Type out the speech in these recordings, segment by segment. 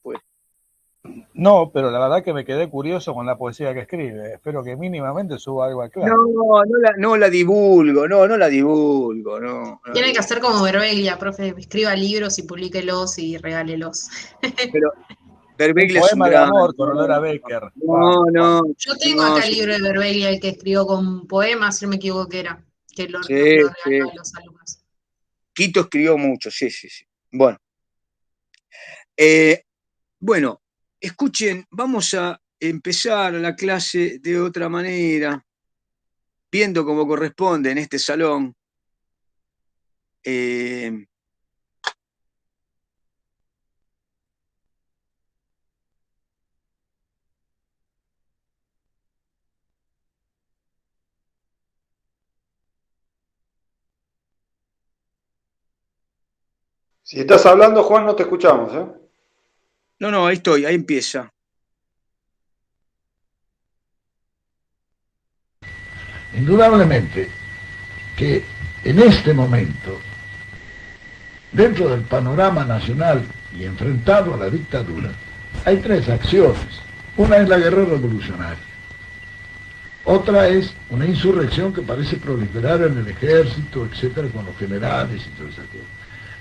Pues. No, pero la verdad que me quedé curioso con la poesía que escribe. Espero que mínimamente suba algo al No, claro. no la divulgo, no la divulgo, no la Tiene que divulgo. hacer como Verbeglia, profe, escriba libros y publíquelos y regálelos. Pero Un Verbeglia es un poema de gran. amor con olor a Becker. No, Vamos, no, vamos. Yo tengo no, acá el libro de Verbeglia, el que escribió con poemas, si no me equivoco que era, que nos sí, lo regaló sí. a los alumnos. Quito escribió mucho, sí, sí, sí. Bueno, eh, bueno, escuchen, vamos a empezar la clase de otra manera, viendo como corresponde en este salón. Eh, Si estás hablando, Juan, no te escuchamos, ¿eh? no, ahí estoy, ahí empieza. Indudablemente que en este momento, dentro del panorama nacional y enfrentado a la dictadura, hay tres acciones. Una es la guerra revolucionaria. Otra es una insurrección que parece proliferar en el ejército, etcétera, con los generales y todo eso.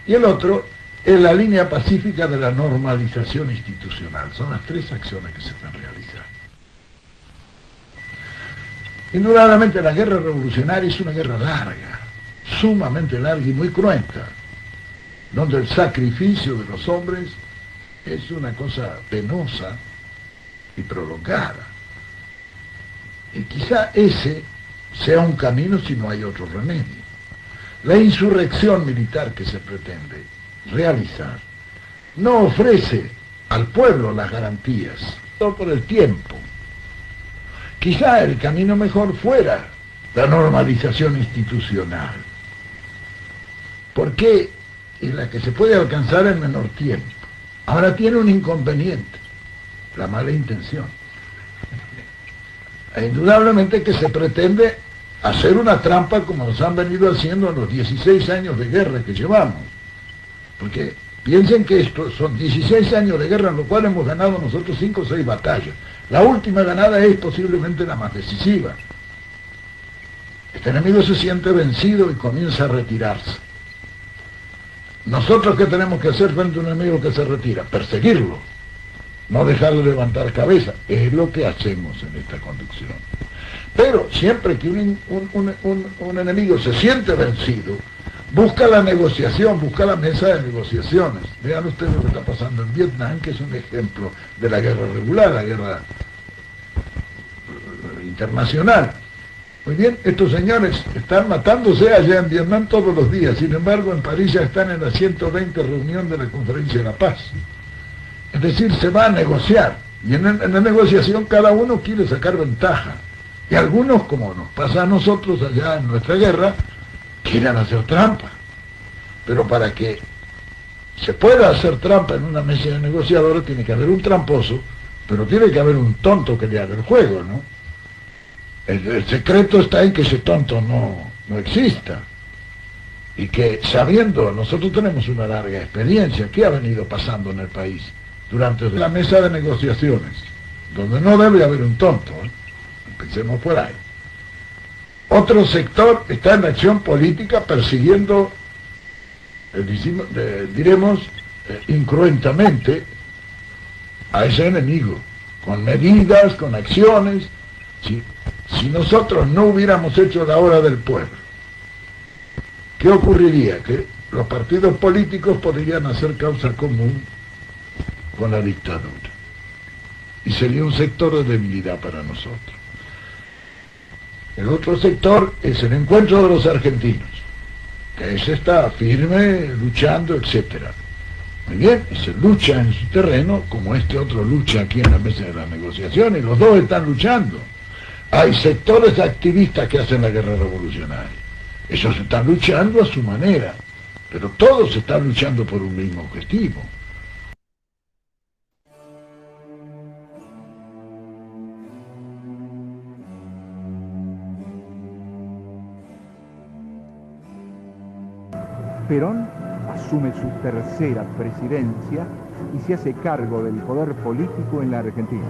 Y el otro es la línea pacífica de la normalización institucional. Son las tres acciones que se están realizando. Indudablemente la guerra revolucionaria es una guerra larga, sumamente larga y muy cruenta, donde el sacrificio de los hombres es una cosa penosa y prolongada. Y quizá ese sea un camino si no hay otro remedio. La insurrección militar que se pretende realizar no ofrece al pueblo las garantías, todo por el tiempo. Quizá el camino mejor fuera la normalización institucional, porque es la que se puede alcanzar en menor tiempo. Ahora tiene un inconveniente, la mala intención. E indudablemente que se pretende hacer una trampa como nos han venido haciendo en los 16 años de guerra que llevamos. Porque piensen que esto son 16 años de guerra en los cuales hemos ganado nosotros 5 o 6 batallas. La última ganada es posiblemente la más decisiva. Este enemigo se siente vencido y comienza a retirarse. ¿Nosotros qué tenemos que hacer frente a un enemigo que se retira? Perseguirlo, no dejarle levantar cabeza. Es lo que hacemos en esta conducción. Pero siempre que un enemigo se siente vencido, busca la negociación, busca la mesa de negociaciones. Vean ustedes lo que está pasando en Vietnam, que es un ejemplo de la guerra regular, la guerra internacional. Muy bien, estos señores están matándose allá en Vietnam todos los días, sin embargo en París ya están en la 120 reunión de la Conferencia de la Paz. Es decir, se va a negociar, y en la negociación cada uno quiere sacar ventaja. Y algunos, como nos pasa a nosotros allá en nuestra guerra, quieren hacer trampa. Pero para que se pueda hacer trampa en una mesa de negociadores tiene que haber un tramposo, pero tiene que haber un tonto que le haga el juego, ¿no? El secreto está en que ese tonto no exista. Y que sabiendo, nosotros tenemos una larga experiencia, ¿qué ha venido pasando en el país durante la mesa de negociaciones? Donde no debe haber un tonto, ¿eh? Empecemos por ahí. Otro sector está en la acción política persiguiendo, diremos, incruentamente a ese enemigo, con medidas, con acciones. Si nosotros no hubiéramos hecho la hora del pueblo, ¿qué ocurriría? Que los partidos políticos podrían hacer causa común con la dictadura. Y sería un sector de debilidad para nosotros. El otro sector es el encuentro de los argentinos, que ese está firme, luchando, etc. Muy bien, se lucha en su terreno, como este otro lucha aquí en la mesa de las negociaciones, los dos están luchando. Hay sectores activistas que hacen la guerra revolucionaria. Ellos están luchando a su manera, pero todos están luchando por un mismo objetivo. Perón asume su tercera presidencia y se hace cargo del poder político en la Argentina.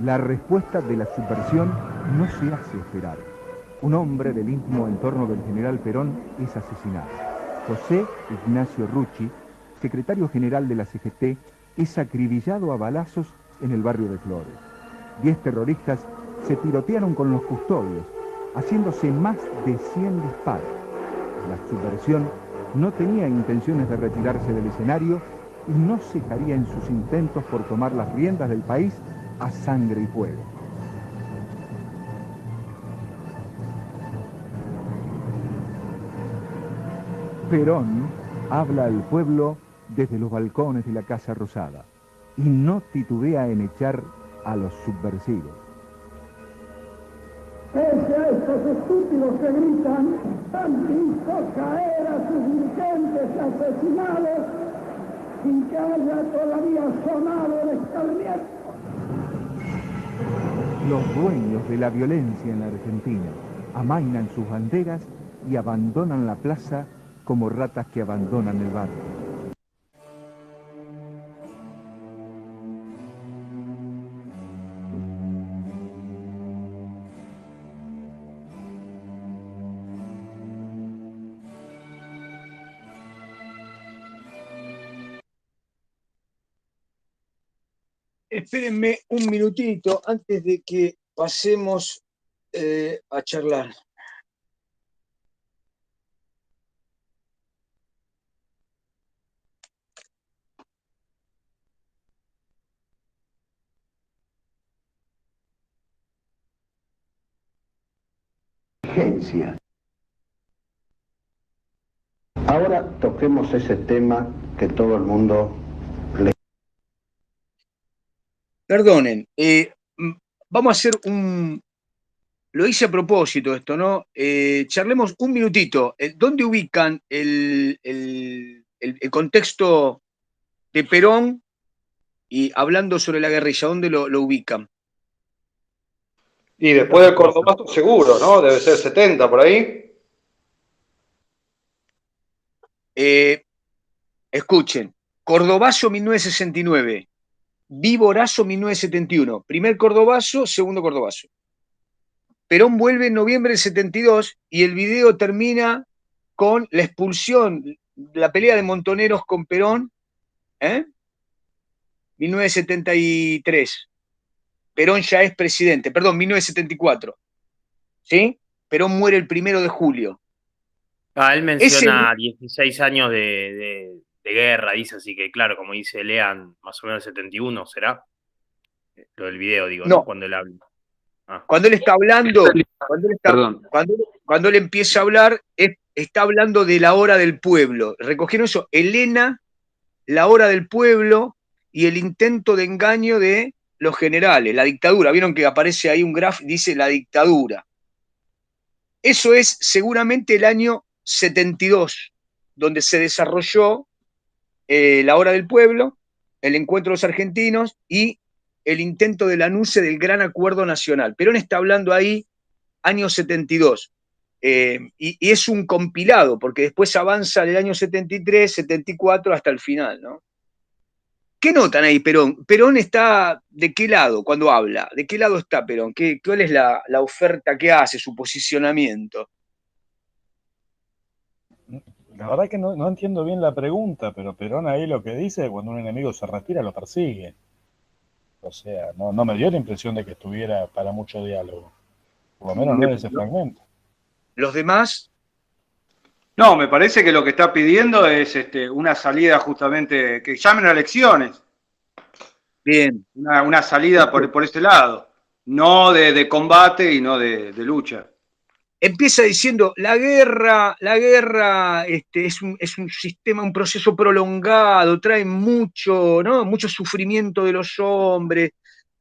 La respuesta de la subversión no se hace esperar. Un hombre del íntimo entorno del general Perón es asesinado. José Ignacio Rucci, secretario general de la CGT, es acribillado a balazos en el barrio de Flores. 10 terroristas se tirotearon con los custodios, haciéndose más de 100 disparos. La subversión no tenía intenciones de retirarse del escenario y no cejaría en sus intentos por tomar las riendas del país a sangre y fuego. Perón habla al pueblo desde los balcones de la Casa Rosada y no titubea en echar a los subversivos. Pese a estos estúpidos que gritan, han visto caer a sus dirigentes asesinados sin que haya todavía sonado el escarmiento. Los dueños de la violencia en la Argentina amainan sus banderas y abandonan la plaza como ratas que abandonan el barrio. Espérenme un minutito antes de que pasemos a charlar. Ahora toquemos ese tema que todo el mundo le... Perdonen, vamos a hacer un... Lo hice a propósito esto, ¿no? Charlemos un minutito. ¿Dónde ubican el contexto de Perón y hablando sobre la guerrilla? ¿Dónde lo ubican? Y después del Cordobazo seguro, ¿no? Debe ser 70 por ahí. Escuchen, Cordobazo 1969, Viborazo 1971, primer Cordobazo, segundo Cordobazo. Perón vuelve en noviembre del 72 y el video termina con la expulsión, la pelea de Montoneros con Perón, 1973. Perón ya es presidente, perdón, 1974. ¿Sí? Perón muere el 1 de julio. Él menciona 16 años de guerra, dice, así que claro, como dice Lean, más o menos 71, ¿será? Lo del video, digo, ¿no? Cuando él habla. Cuando él está hablando, cuando él empieza a hablar, está hablando de la hora del pueblo. Recogieron eso, Elena, la hora del pueblo y el intento de engaño de los generales, la dictadura. Vieron que aparece ahí un graf, dice la dictadura. Eso es seguramente el año 72, donde se desarrolló la hora del pueblo, el encuentro de los argentinos y el intento del anuncio del Gran Acuerdo Nacional. Perón está hablando ahí año 72. Y es un compilado, porque después avanza del año 73, 74 hasta el final, ¿no? ¿Qué notan ahí, Perón? ¿Perón está de qué lado cuando habla? ¿De qué lado está Perón? ¿Cuál es la oferta que hace, su posicionamiento? La verdad que no entiendo bien la pregunta, pero Perón ahí lo que dice es cuando un enemigo se retira lo persigue. O sea, no me dio la impresión de que estuviera para mucho diálogo. Por lo menos no en ese fragmento. ¿Los demás? No, me parece que lo que está pidiendo es una salida justamente, que llamen a elecciones. Bien. Una salida por ese lado. No de combate y no de lucha. Empieza diciendo, la guerra es un sistema, un proceso prolongado, trae mucho, ¿no? Mucho sufrimiento de los hombres.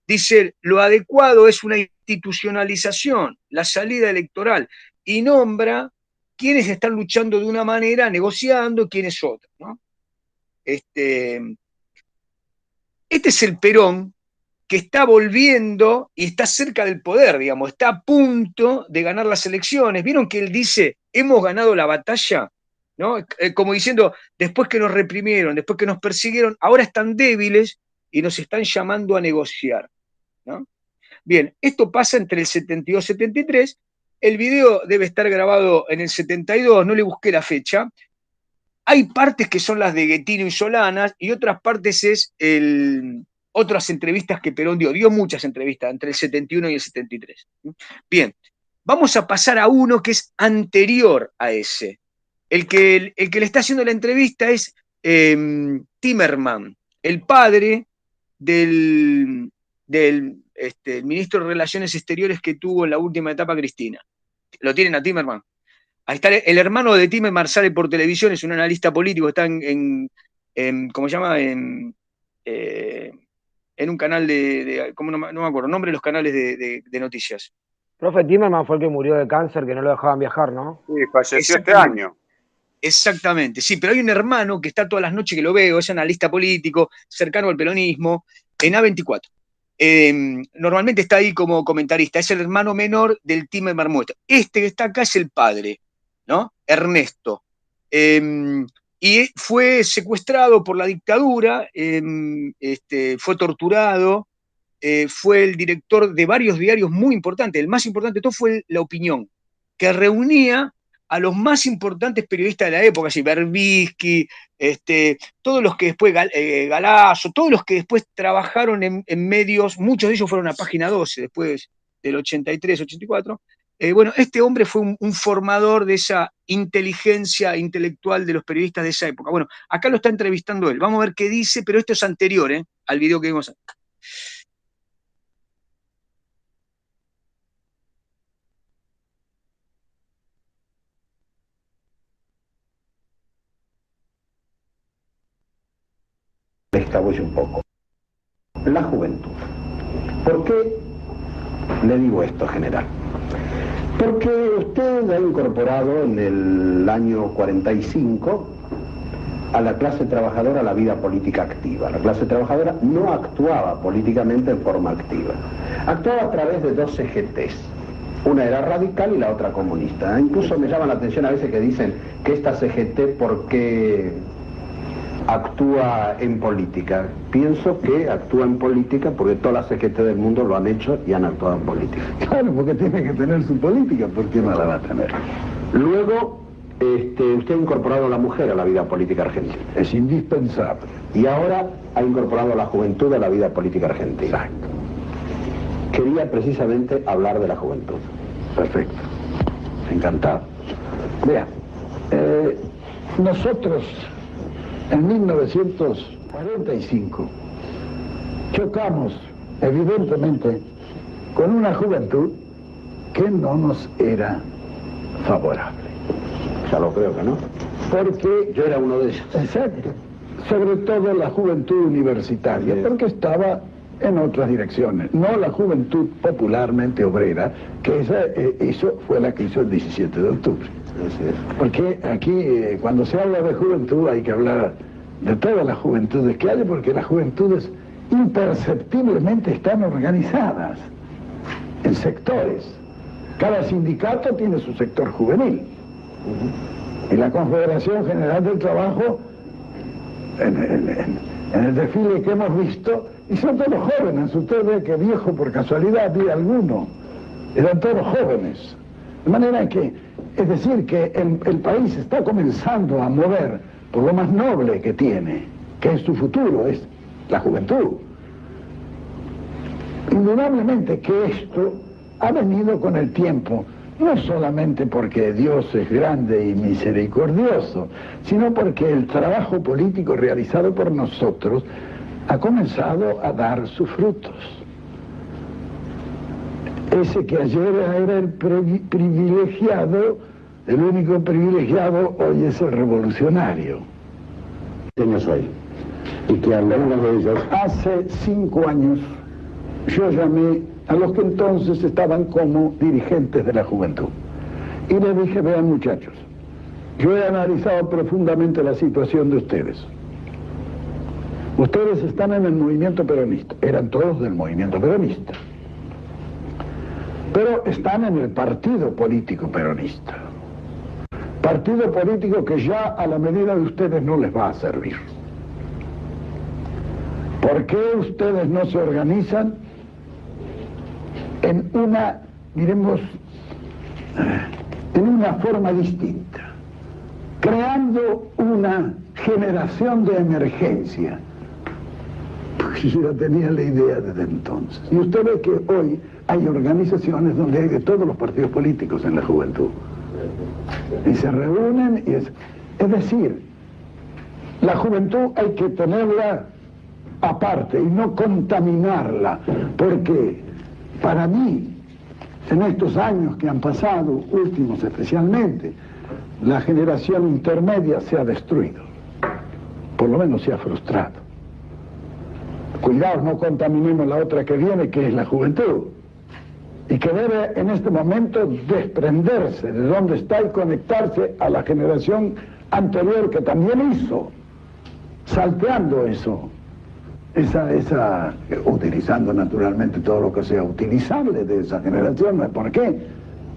Dice, lo adecuado es una institucionalización, la salida electoral, y nombra quiénes están luchando de una manera, negociando, quiénes otra, ¿no? Este es el Perón que está volviendo y está cerca del poder, digamos, está a punto de ganar las elecciones. ¿Vieron que él dice, hemos ganado la batalla? ¿No? Como diciendo, después que nos reprimieron, después que nos persiguieron, ahora están débiles y nos están llamando a negociar, ¿no? Bien, esto pasa entre el 72 y 73, el video debe estar grabado en el 72, no le busqué la fecha. Hay partes que son las de Guettino y Solanas y otras partes es otras entrevistas que Perón dio muchas entrevistas entre el 71 y el 73. Bien, vamos a pasar a uno que es anterior a ese. El que le está haciendo la entrevista es Timerman, el padre del ministro de Relaciones Exteriores que tuvo en la última etapa Cristina. Lo tienen a Timerman. Ahí está el hermano de Timerman, sale por televisión, es un analista político, está ¿cómo se llama? En un canal ¿cómo no me acuerdo? Nombre de los canales de noticias. Profe, Timerman fue el que murió de cáncer, que no lo dejaban viajar, ¿no? Sí, falleció este año. Exactamente, sí, pero hay un hermano que está todas las noches que lo veo, es analista político, cercano al peronismo, en A24. Normalmente está ahí como comentarista, es el hermano menor del Timerman muerto. Este que está acá es el padre, ¿no? Ernesto. Y fue secuestrado por la dictadura, fue torturado, fue el director de varios diarios muy importantes. El más importante de todo fue La Opinión, que reunía a los más importantes periodistas de la época, así, Berbisky, todos los que después, Galazo, todos los que después trabajaron en medios, muchos de ellos fueron a Página 12, después del 83, 84. Bueno, este hombre fue un formador de esa inteligencia intelectual de los periodistas de esa época. Bueno, acá lo está entrevistando él. Vamos a ver qué dice, pero esto es anterior al video que vimos antes. Le escabulle un poco. La juventud. ¿Por qué le digo esto, general? Porque usted ha incorporado en el año 45 a la clase trabajadora a la vida política activa. La clase trabajadora no actuaba políticamente en forma activa. Actuaba a través de dos CGTs. Una era radical y la otra comunista. Incluso me llama la atención a veces que dicen que esta CGT, ¿por qué actúa en política? Pienso que actúa en política porque todas las CGT del mundo lo han hecho y han actuado en política. Claro, porque tiene que tener su política, ¿por qué no la va a tener? Luego, usted ha incorporado a la mujer a la vida política argentina. Es indispensable. Y ahora ha incorporado a la juventud a la vida política argentina. Exacto. Quería precisamente hablar de la juventud. Perfecto. Encantado. Vea, nosotros en 1945 chocamos evidentemente con una juventud que no nos era favorable. Ya lo creo que no. Porque yo era uno de ellos. Exacto. Sobre todo la juventud universitaria, porque estaba en otras direcciones. No la juventud popularmente obrera, que esa fue la que hizo el 17 de octubre. Porque aquí, cuando se habla de juventud, hay que hablar de todas las juventudes que hay, porque las juventudes imperceptiblemente están organizadas en sectores. Cada sindicato tiene su sector juvenil. Y la Confederación General del Trabajo, en el desfile que hemos visto, y son todos jóvenes. Usted ve que viejo por casualidad vi alguno. Eran todos jóvenes. De manera que, es decir, que el país está comenzando a mover por lo más noble que tiene, que es su futuro, es la juventud. Indudablemente que esto ha venido con el tiempo, no solamente porque Dios es grande y misericordioso, sino porque el trabajo político realizado por nosotros ha comenzado a dar sus frutos. Ese que ayer era el privilegiado, el único privilegiado, hoy es el revolucionario. ¿Quiénes soy? Y que algunos de ellos... Hace 5 años yo llamé a los que entonces estaban como dirigentes de la juventud. Y les dije, vean muchachos, yo he analizado profundamente la situación de ustedes. Ustedes están en el movimiento peronista, eran todos del movimiento peronista, pero están en el partido político peronista. Partido político que ya a la medida de ustedes no les va a servir. ¿Por qué ustedes no se organizan en una, diremos, en una forma distinta, creando una generación de emergencia? Porque yo ya tenía la idea desde entonces. Y usted ve que hoy hay organizaciones donde hay de todos los partidos políticos en la juventud. Y se reúnen y es decir, la juventud hay que tenerla aparte y no contaminarla, porque para mí, en estos años que han pasado, últimos especialmente, la generación intermedia se ha destruido, por lo menos se ha frustrado. Cuidado, no contaminemos la otra que viene, que es la juventud, y que debe en este momento desprenderse de donde está y conectarse a la generación anterior que también hizo, salteando eso, utilizando naturalmente todo lo que sea utilizable de esa generación, no es por qué,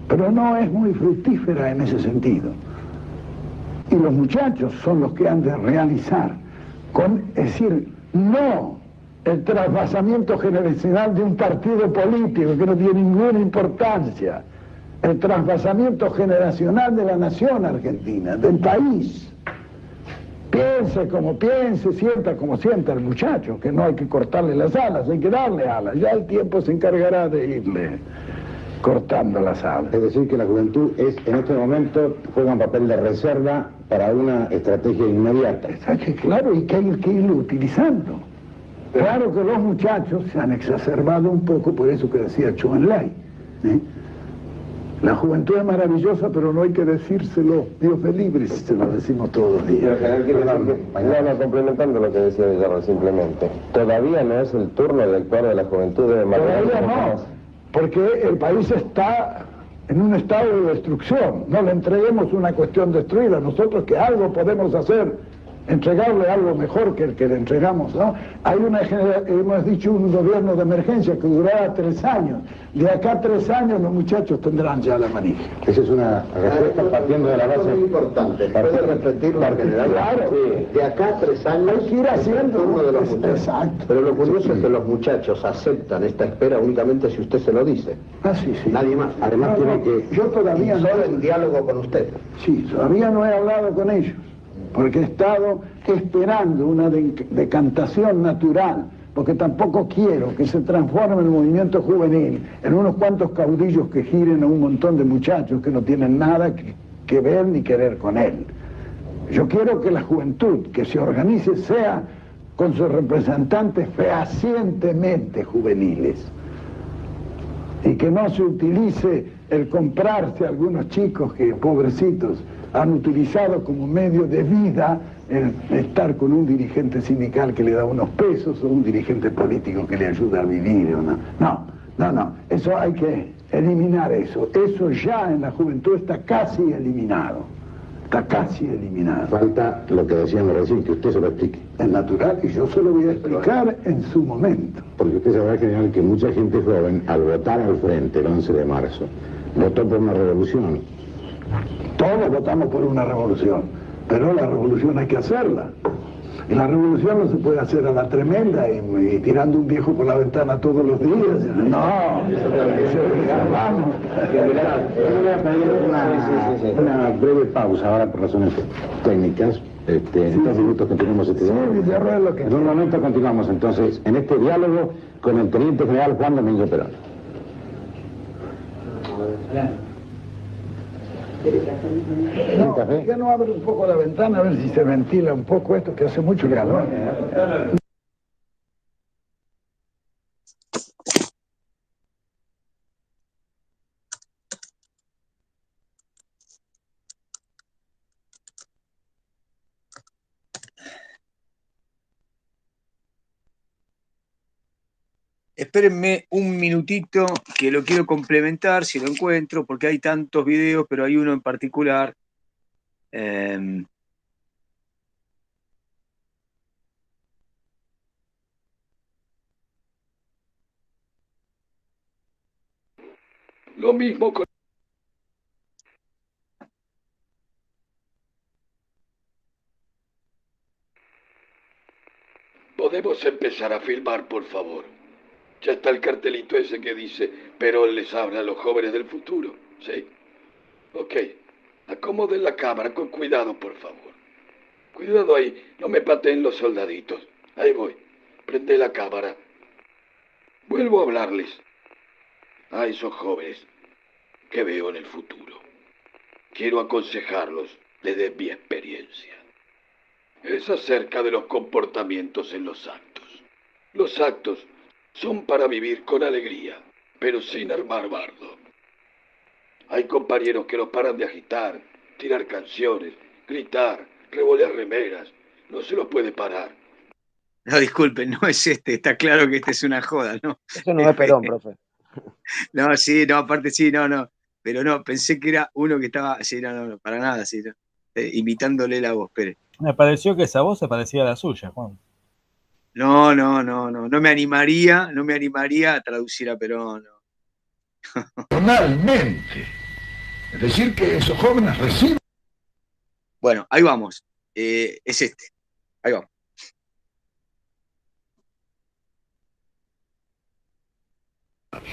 pero no es muy fructífera en ese sentido. Y los muchachos son los que han de realizar, es decir, no el trasvasamiento generacional de un partido político que no tiene ninguna importancia, el trasvasamiento generacional de la nación argentina, del país. Piense como piense, sienta como sienta el muchacho, que no hay que cortarle las alas, hay que darle alas, ya el tiempo se encargará de irle cortando las alas. Es decir, que la juventud en este momento juega un papel de reserva para una estrategia inmediata. Claro, y que hay que irlo utilizando. Claro que los muchachos se han exacerbado un poco por eso que decía Chou En-lai. La juventud es maravillosa, pero no hay que decírselo, Dios me libre si se lo decimos todos los días. No, complementando lo que decía Villarro, simplemente. Todavía no es el turno de actuar de la juventud de Todavía no, porque el país está en un estado de destrucción. No le entreguemos una cuestión destruida, nosotros que algo podemos hacer, entregarle algo mejor que el que le entregamos, ¿no? Hay hemos dicho un gobierno de emergencia que durará 3 años. De acá a 3 años los muchachos tendrán ya la manija. Esa es una respuesta partiendo de la base muy importante. ¿Puede repetirlo, general? Claro. Sí. De acá a 3 años hay que ir haciendo uno de los muchachos. Exacto. Pero lo curioso es que los muchachos aceptan esta espera únicamente si usted se lo dice. Ah, sí, sí. Nadie más. Además tiene que... Yo todavía no... Solo en diálogo con usted. Sí, todavía no he hablado con ellos, porque he estado esperando una decantación natural, porque tampoco quiero que se transforme el movimiento juvenil en unos cuantos caudillos que giren a un montón de muchachos que no tienen nada que ver ni querer con él. Yo quiero que la juventud que se organice sea con sus representantes fehacientemente juveniles, y que no se utilice el comprarse a algunos chicos que, pobrecitos, han utilizado como medio de vida el estar con un dirigente sindical que le da unos pesos o un dirigente político que le ayuda a vivir. No, eso hay que eliminar eso. Eso ya en la juventud está casi eliminado. Está casi eliminado. Falta lo que decíamos recién, que usted se lo explique. Es natural y yo se lo voy a explicar en su momento. Porque usted sabrá, general, que mucha gente joven, al votar al frente el 11 de marzo, votó por una revolución. Todos votamos por una revolución, pero la revolución hay que hacerla. Y la revolución no se puede hacer a la tremenda y tirando un viejo por la ventana todos los días. No, vamos. Una breve pausa ahora por razones técnicas. En estos minutos continuamos este diálogo. En un momento continuamos entonces en este diálogo con el Teniente General Juan Domingo Perón. No, ¿por qué no abre un poco la ventana a ver si se ventila un poco esto, que hace mucho calor? Espérenme un minutito que lo quiero complementar si lo encuentro, porque hay tantos videos, pero hay uno en particular. Lo mismo con... Podemos empezar a filmar, por favor. Ya está el cartelito ese que dice, Perón les habla a los jóvenes del futuro. ¿Sí? Ok. Acomoden la cámara con cuidado, por favor. Cuidado ahí, no me pateen los soldaditos. Ahí voy. Prende la cámara. Vuelvo a hablarles. A esos jóvenes que veo en el futuro. Quiero aconsejarlos desde mi experiencia. Es acerca de los comportamientos en los actos. Los actos son para vivir con alegría, pero sin armar bardo. Hay compañeros que no paran de agitar, tirar canciones, gritar, revolear remeras. No se los puede parar. No, disculpen, no es este. Está claro que este es una joda, ¿no? Eso no es Perón, profe. No, sí, no, aparte sí, no. Pero no, pensé que era uno que estaba... Sí, no, para nada, sí. No. Imitándole la voz, espere. Me pareció que esa voz se parecía a la suya, Juan. No. No me animaría a traducir a Perón. No. Personalmente. Es decir, que esos jóvenes reciben... Bueno, ahí vamos. Es este. Ahí vamos.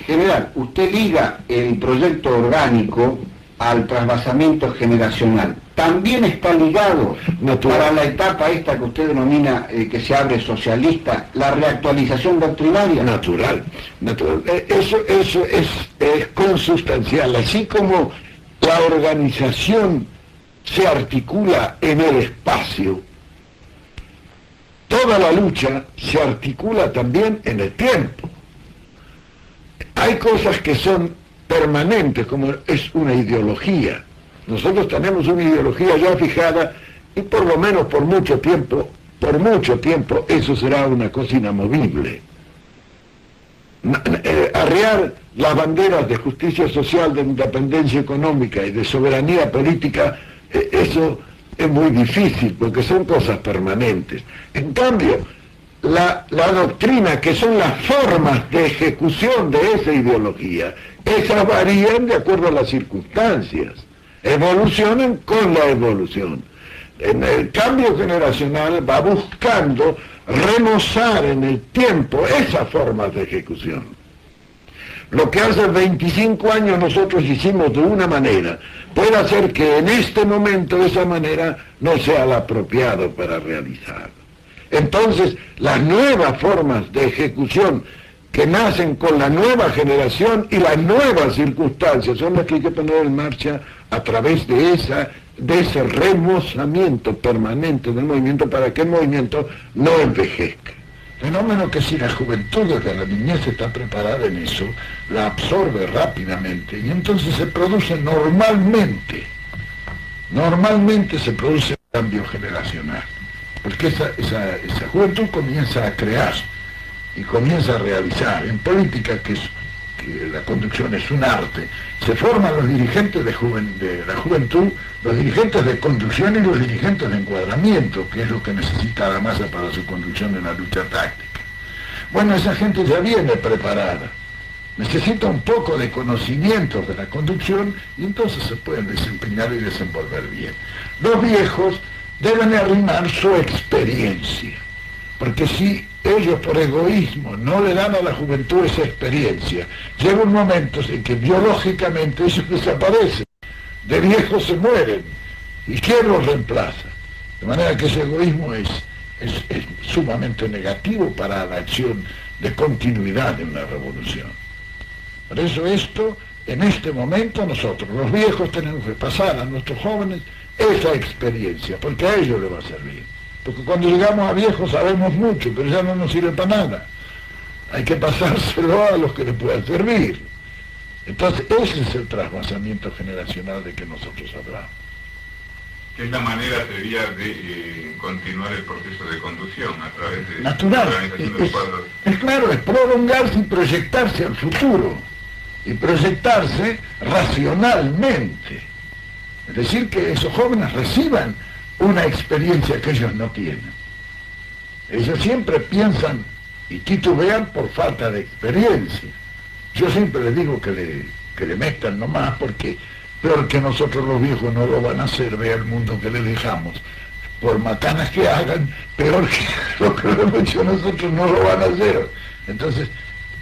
General, usted liga el proyecto orgánico al trasvasamiento generacional. ¿También está ligado para la etapa esta que usted denomina que se abre socialista, la reactualización doctrinaria? Natural. Eso es consustancial. Así como la organización se articula en el espacio, toda la lucha se articula también en el tiempo. Hay cosas que son permanentes, como es una ideología. Nosotros tenemos una ideología ya fijada y por lo menos por mucho tiempo, eso será una cosa inamovible. Arrear las banderas de justicia social, de independencia económica y de soberanía política, eso es muy difícil porque son cosas permanentes. En cambio, la doctrina, que son las formas de ejecución de esa ideología, esas varían de acuerdo a las circunstancias, evolucionan con la evolución. En el cambio generacional va buscando remozar en el tiempo esas formas de ejecución. Lo que hace 25 años nosotros hicimos de una manera, puede hacer que en este momento esa manera no sea la apropiada para realizar. Entonces, las nuevas formas de ejecución que nacen con la nueva generación y las nuevas circunstancias son las que hay que poner en marcha a través de ese remozamiento permanente del movimiento para que el movimiento no envejezca. Fenómeno que si la juventud desde la niñez está preparada en eso, la absorbe rápidamente y entonces se produce normalmente se produce un cambio generacional. Porque esa juventud comienza a crear y comienza a realizar. En política, que la conducción es un arte, se forman los dirigentes de la juventud, los dirigentes de conducción y los dirigentes de encuadramiento, que es lo que necesita la masa para su conducción en la lucha táctica. Bueno, esa gente ya viene preparada, necesita un poco de conocimiento de la conducción y entonces se pueden desempeñar y desenvolver bien. Los viejos deben arrimar su experiencia, porque si ellos por egoísmo no le dan a la juventud esa experiencia, llega un momento en que biológicamente ellos desaparecen, de viejos se mueren, y ¿quién los reemplaza? De manera que ese egoísmo es sumamente negativo para la acción de continuidad en la revolución. Por eso en este momento nosotros, los viejos, tenemos que pasar a nuestros jóvenes esa experiencia, porque a ellos les va a servir. Porque cuando llegamos a viejos sabemos mucho, pero ya no nos sirve para nada. Hay que pasárselo a los que les puedan servir. Entonces, ese es el trasvasamiento generacional de que nosotros hablamos. Que es la manera, sería, de continuar el proceso de conducción a través de natural. La organización de cuadros. Es claro, es prolongarse y proyectarse al futuro. Y proyectarse racionalmente. Es decir, que esos jóvenes reciban una experiencia que ellos no tienen. Ellos siempre piensan y titubean por falta de experiencia. Yo siempre les digo que que le metan nomás, porque peor que nosotros los viejos no lo van a hacer, vea el mundo que les dejamos. Por macanas que hagan, peor que lo que lo hemos hecho nosotros no lo van a hacer. Entonces,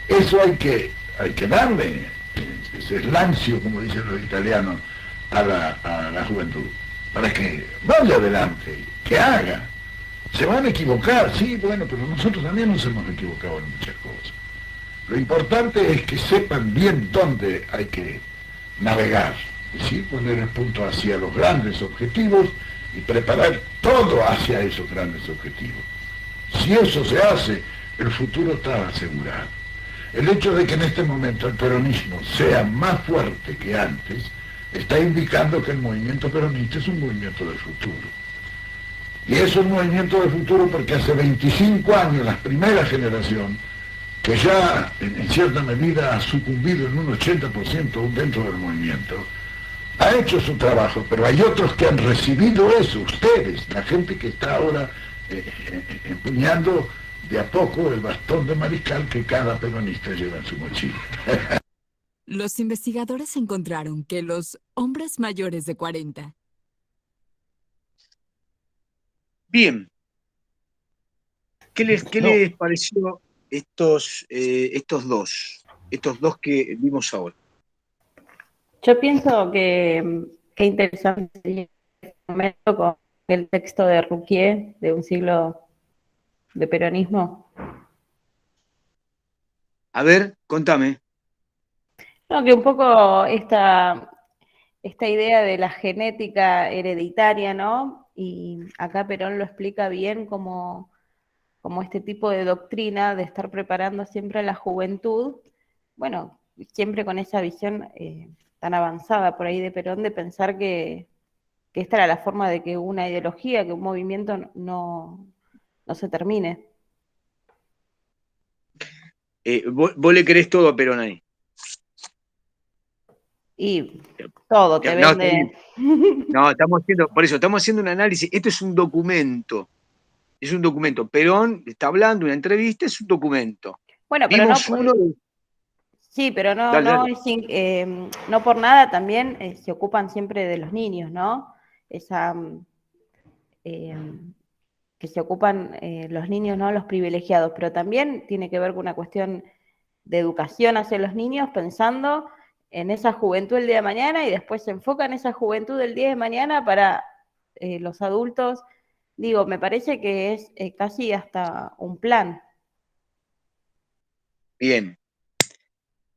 eso hay que darle ese slancio, como dicen los italianos, a la juventud, para que vaya adelante, que haga. Se van a equivocar, sí, bueno, pero nosotros también nos hemos equivocado en muchas cosas. Lo importante es que sepan bien dónde hay que navegar, ¿sí? Poner el punto hacia los grandes objetivos y preparar todo hacia esos grandes objetivos. Si eso se hace, el futuro está asegurado. El hecho de que en este momento el peronismo sea más fuerte que antes, está indicando que el movimiento peronista es un movimiento del futuro. Y es un movimiento del futuro porque hace 25 años la primera generación, que ya en cierta medida ha sucumbido en un 80% dentro del movimiento, ha hecho su trabajo, pero hay otros que han recibido eso, ustedes, la gente que está ahora empuñando de a poco el bastón de mariscal que cada peronista lleva en su mochila. Los investigadores encontraron que los hombres mayores de 40. Bien. ¿Qué les pareció estos dos que vimos ahora? Yo pienso que qué interesante sería este momento con el texto de Rouquier de un siglo de peronismo. A ver, contame. No, que un poco esta idea de la genética hereditaria, ¿no? Y acá Perón lo explica bien como este tipo de doctrina de estar preparando siempre a la juventud, bueno, siempre con esa visión tan avanzada por ahí de Perón, de pensar que esta era la forma de que una ideología, que un movimiento no se termine. ¿Vos le querés todo a Perón ahí? Y todo te vende. No, estamos haciendo un análisis. Esto es un documento. Es un documento. Perón está hablando, una entrevista, es un documento. Bueno, pero sí, pero no por nada también se ocupan siempre de los niños, ¿no? Que se ocupan los niños, ¿no? Los privilegiados, pero también tiene que ver con una cuestión de educación hacia los niños, pensando en esa juventud el día de mañana, y después se enfoca en esa juventud del día de mañana para los adultos. Digo, me parece que es casi hasta un plan. Bien.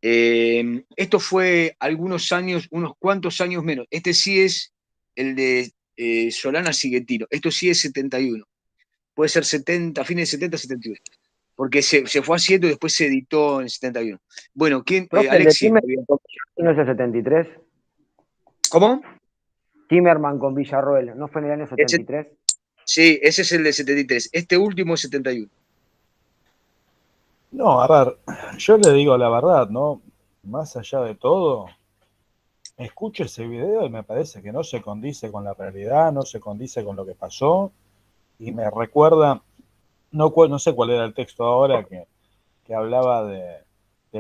Esto fue algunos años, unos cuantos años menos. Este sí es el de Solana Siguetino. Esto sí es 71. Puede ser 70, fines de 70, 71. Porque se fue haciendo y después se editó en 71. Bueno, ¿quién? Alexis. ¿No es el 73? ¿Cómo? Timerman con Villarroel, ¿no fue en el año 73? Sí, ese es el de 73. Este último es 71. No, a ver, yo le digo la verdad, ¿no? Más allá de todo, escucho ese video y me parece que no se condice con la realidad, no se condice con lo que pasó, y me recuerda, no sé cuál era el texto ahora, que hablaba de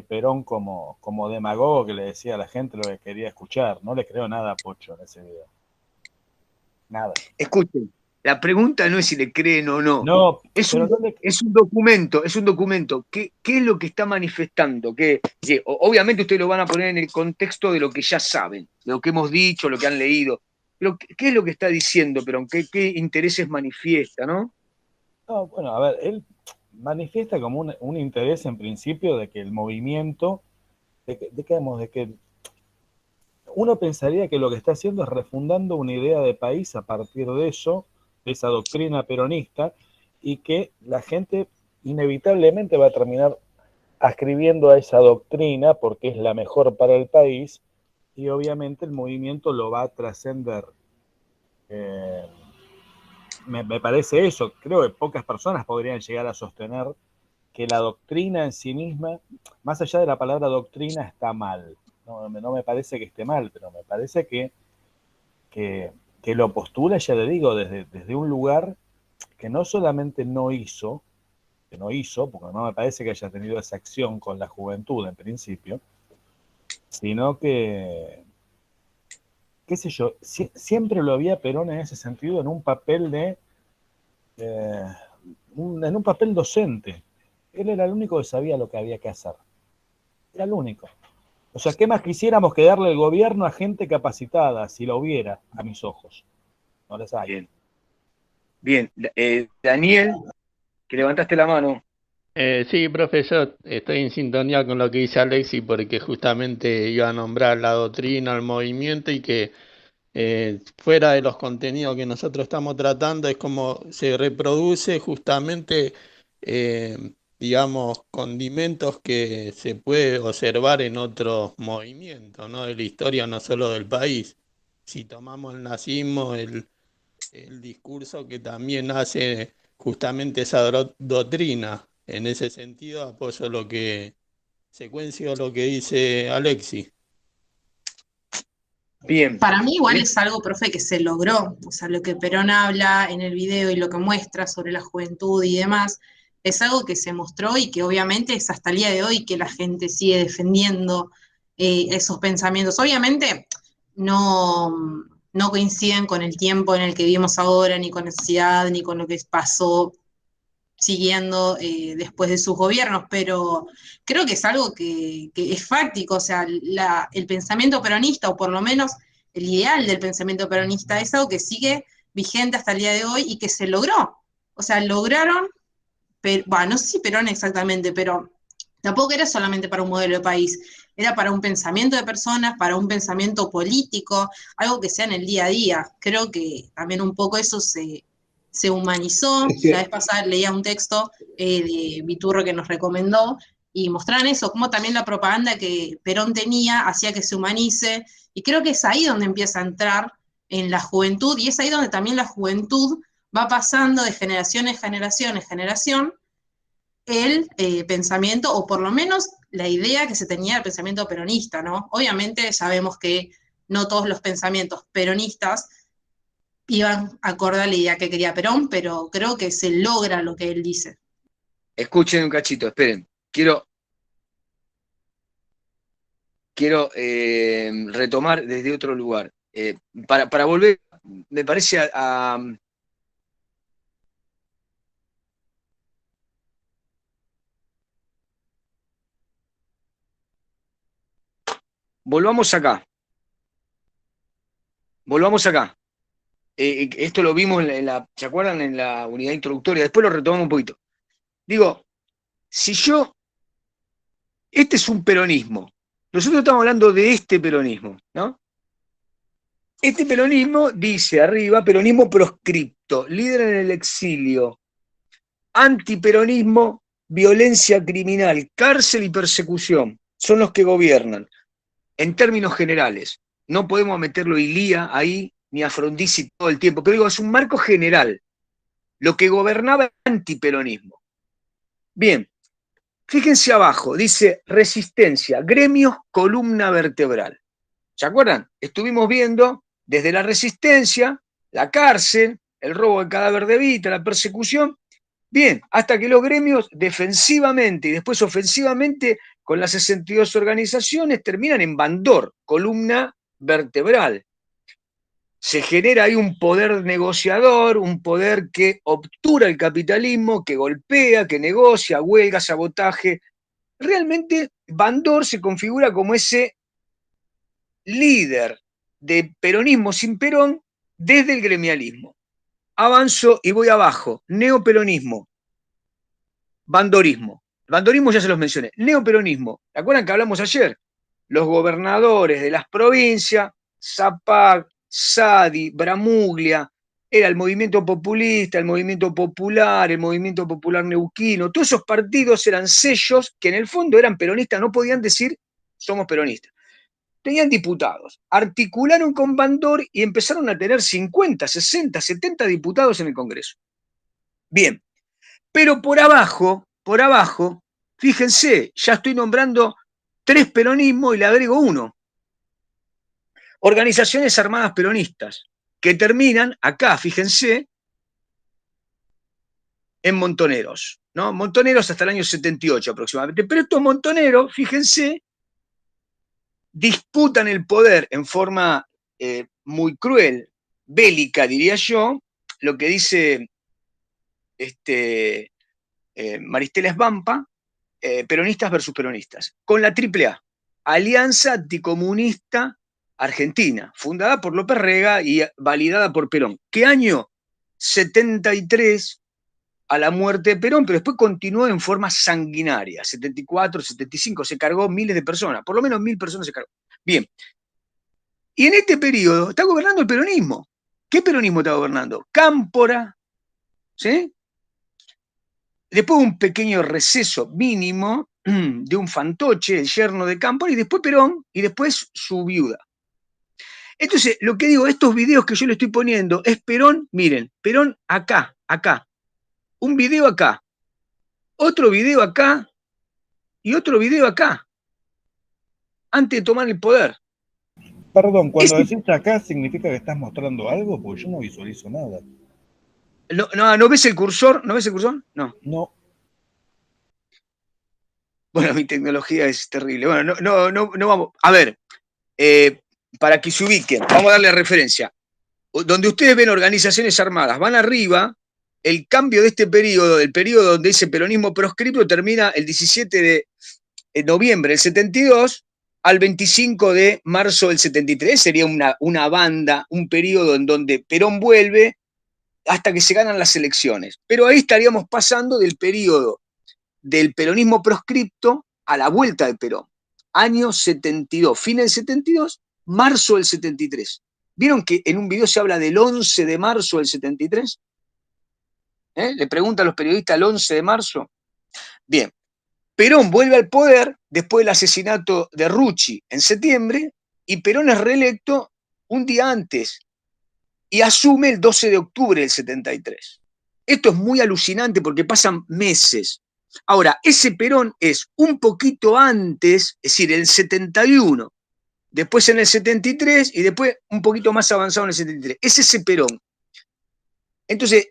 Perón como demagogo, que le decía a la gente lo que quería escuchar. No le creo nada a Pocho en ese video. Nada. Escuchen, la pregunta no es si le creen o no. No, es un documento. ¿Qué es lo que está manifestando? Obviamente ustedes lo van a poner en el contexto de lo que ya saben, de lo que hemos dicho, lo que han leído. Pero ¿qué es lo que está diciendo Perón? ¿Qué intereses manifiesta, no? No, bueno, a ver, él manifiesta como un interés en principio de que el movimiento, de que uno pensaría que lo que está haciendo es refundando una idea de país a partir de eso, de esa doctrina peronista, y que la gente inevitablemente va a terminar ascribiendo a esa doctrina porque es la mejor para el país, y obviamente el movimiento lo va a trascender. Me parece eso. Creo que pocas personas podrían llegar a sostener que la doctrina en sí misma, más allá de la palabra doctrina, está mal. No me parece que esté mal, pero me parece que lo postula, ya le digo, desde un lugar que no solamente no hizo, porque no me parece que haya tenido esa acción con la juventud en principio, sino que, qué sé yo, siempre lo había Perón en ese sentido en un papel de, en un papel docente. Él era el único que sabía lo que había que hacer. Era el único. O sea, ¿qué más quisiéramos que darle el gobierno a gente capacitada, si lo hubiera, a mis ojos? No les hay. Bien. Daniel, que levantaste la mano. Sí, profesor, estoy en sintonía con lo que dice Alexi porque justamente iba a nombrar la doctrina, el movimiento y que fuera de los contenidos que nosotros estamos tratando es como se reproduce justamente, digamos, condimentos que se puede observar en otros movimientos, ¿no? De la historia, no solo del país. Si tomamos el nazismo, el discurso que también hace justamente esa doctrina. En ese sentido, apoyo secuencio lo que dice Alexi. Bien. Para mí igual es algo, profe, que se logró. O sea, lo que Perón habla en el video y lo que muestra sobre la juventud y demás, es algo que se mostró y que obviamente es hasta el día de hoy que la gente sigue defendiendo esos pensamientos. Obviamente no coinciden con el tiempo en el que vivimos ahora, ni con la sociedad, ni con lo que pasó siguiendo después de sus gobiernos, pero creo que es algo que es fáctico, o sea, el pensamiento peronista, o por lo menos el ideal del pensamiento peronista, es algo que sigue vigente hasta el día de hoy y que se logró. O sea, lograron, bueno, no sé si Perón exactamente, pero tampoco era solamente para un modelo de país, era para un pensamiento de personas, para un pensamiento político, algo que sea en el día a día. Creo que también un poco eso se humanizó. La vez pasada leía un texto de Viturro que nos recomendó y mostraban eso, como también la propaganda que Perón tenía hacía que se humanice, y creo que es ahí donde empieza a entrar en la juventud, y es ahí donde también la juventud va pasando de generación en generación el pensamiento, o por lo menos la idea que se tenía del pensamiento peronista, ¿no? Obviamente sabemos que no todos los pensamientos peronistas iban acorde a la idea que quería Perón, pero creo que se logra lo que él dice. Escuchen un cachito, esperen. Quiero retomar desde otro lugar. Para volver, me parece volvamos acá. Volvamos acá. Esto lo vimos ¿se acuerdan? En la unidad introductoria. Después lo retomamos un poquito. Digo, este es un peronismo. Nosotros estamos hablando de este peronismo, ¿no? Este peronismo dice arriba, peronismo proscripto, líder en el exilio, antiperonismo, violencia criminal, cárcel y persecución, son los que gobiernan, en términos generales. No podemos meterlo Ilía ahí, ni a Frondizi todo el tiempo, pero digo, es un marco general. Lo que gobernaba el antiperonismo. Bien, fíjense abajo, dice resistencia, gremios, columna vertebral. ¿Se acuerdan? Estuvimos viendo desde la resistencia, la cárcel, el robo del cadáver de Evita, la persecución, bien, hasta que los gremios defensivamente y después ofensivamente con las 62 organizaciones terminan en bandor, columna vertebral. Se genera ahí un poder negociador, un poder que obtura el capitalismo, que golpea, que negocia, huelga, sabotaje. Realmente Bandor se configura como ese líder de peronismo sin Perón desde el gremialismo. Avanzo y voy abajo. Neoperonismo. Bandorismo. Bandorismo ya se los mencioné. Neoperonismo. ¿Se acuerdan que hablamos ayer? Los gobernadores de las provincias, Zapag, Sadi, Bramuglia, era el movimiento populista, el movimiento popular neuquino, todos esos partidos eran sellos que en el fondo eran peronistas, no podían decir somos peronistas. Tenían diputados, articularon con Bandor y empezaron a tener 50, 60, 70 diputados en el Congreso. Bien, pero por abajo, fíjense, ya estoy nombrando 3 peronismos y le agrego 1. Organizaciones armadas peronistas, que terminan acá, fíjense, en montoneros, ¿no? Montoneros hasta el año 78 aproximadamente. Pero estos montoneros, fíjense, disputan el poder en forma muy cruel, bélica, diría yo, lo que dice Maristela Svampa, peronistas versus peronistas, con la AAA, Alianza Anticomunista Argentina, fundada por López Rega y validada por Perón. ¿Qué año? 73, a la muerte de Perón, pero después continuó en forma sanguinaria, 74, 75, se cargó miles de personas, por lo menos 1000 personas se cargó. Bien, y en este periodo está gobernando el peronismo. ¿Qué peronismo está gobernando? Cámpora, ¿sí? Después un pequeño receso mínimo de un fantoche, el yerno de Cámpora, y después Perón, y después su viuda. Entonces, lo que digo, estos videos que yo le estoy poniendo, es Perón, miren, Perón acá, acá, un video acá, otro video acá, y otro video acá, antes de tomar el poder. Perdón, cuando decís acá, ¿significa que estás mostrando algo? Porque yo no visualizo nada. ¿No ves el cursor? ¿No ves el cursor? No. No. Bueno, mi tecnología es terrible. Bueno, no vamos. A ver, para que se ubiquen, vamos a darle referencia. Donde ustedes ven organizaciones armadas, van arriba, el cambio de este periodo, el periodo donde dice peronismo proscripto, termina el 17 de noviembre del 72 al 25 de marzo del 73. Sería una banda, un periodo en donde Perón vuelve hasta que se ganan las elecciones. Pero ahí estaríamos pasando del periodo del peronismo proscripto a la vuelta de Perón. Año 72, fin del 72, marzo del 73. ¿Vieron que en un video se habla del 11 de marzo del 73? Le preguntan a los periodistas el 11 de marzo. Bien, Perón vuelve al poder después del asesinato de Rucci en septiembre, y Perón es reelecto un día antes y asume el 12 de octubre del 73. Esto es muy alucinante porque pasan meses. Ahora, ese Perón es un poquito antes, es decir, el 71, después en el 73 y después un poquito más avanzado en el 73. Es ese Perón. Entonces,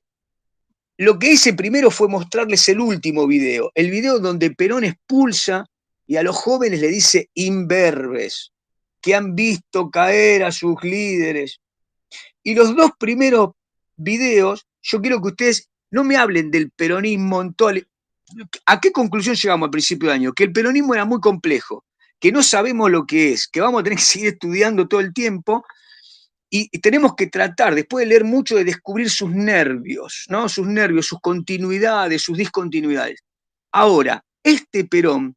lo que hice primero fue mostrarles el último video, el video donde Perón expulsa y a los jóvenes le dice imberbes, que han visto caer a sus líderes. Y los dos primeros videos, yo quiero que ustedes no me hablen del peronismo en todo. ¿A qué conclusión llegamos al principio de año? Que el peronismo era muy complejo, que no sabemos lo que es, que vamos a tener que seguir estudiando todo el tiempo y tenemos que tratar, después de leer mucho, de descubrir sus nervios, ¿no? Sus nervios, sus continuidades, sus discontinuidades. Ahora, este Perón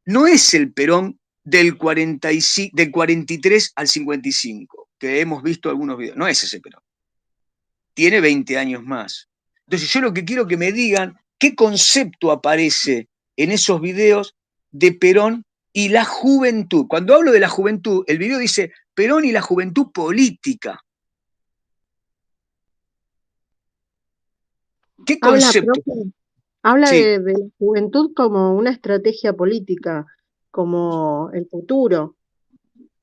no es el Perón del 43 al 55, que hemos visto algunos videos. No es ese Perón. Tiene 20 años más. Entonces yo lo que quiero que me digan, ¿qué concepto aparece en esos videos de Perón y la juventud? Cuando hablo de la juventud, el video dice Perón y la juventud política. ¿Qué concepto? Habla sí. de la juventud como una estrategia política, como el futuro,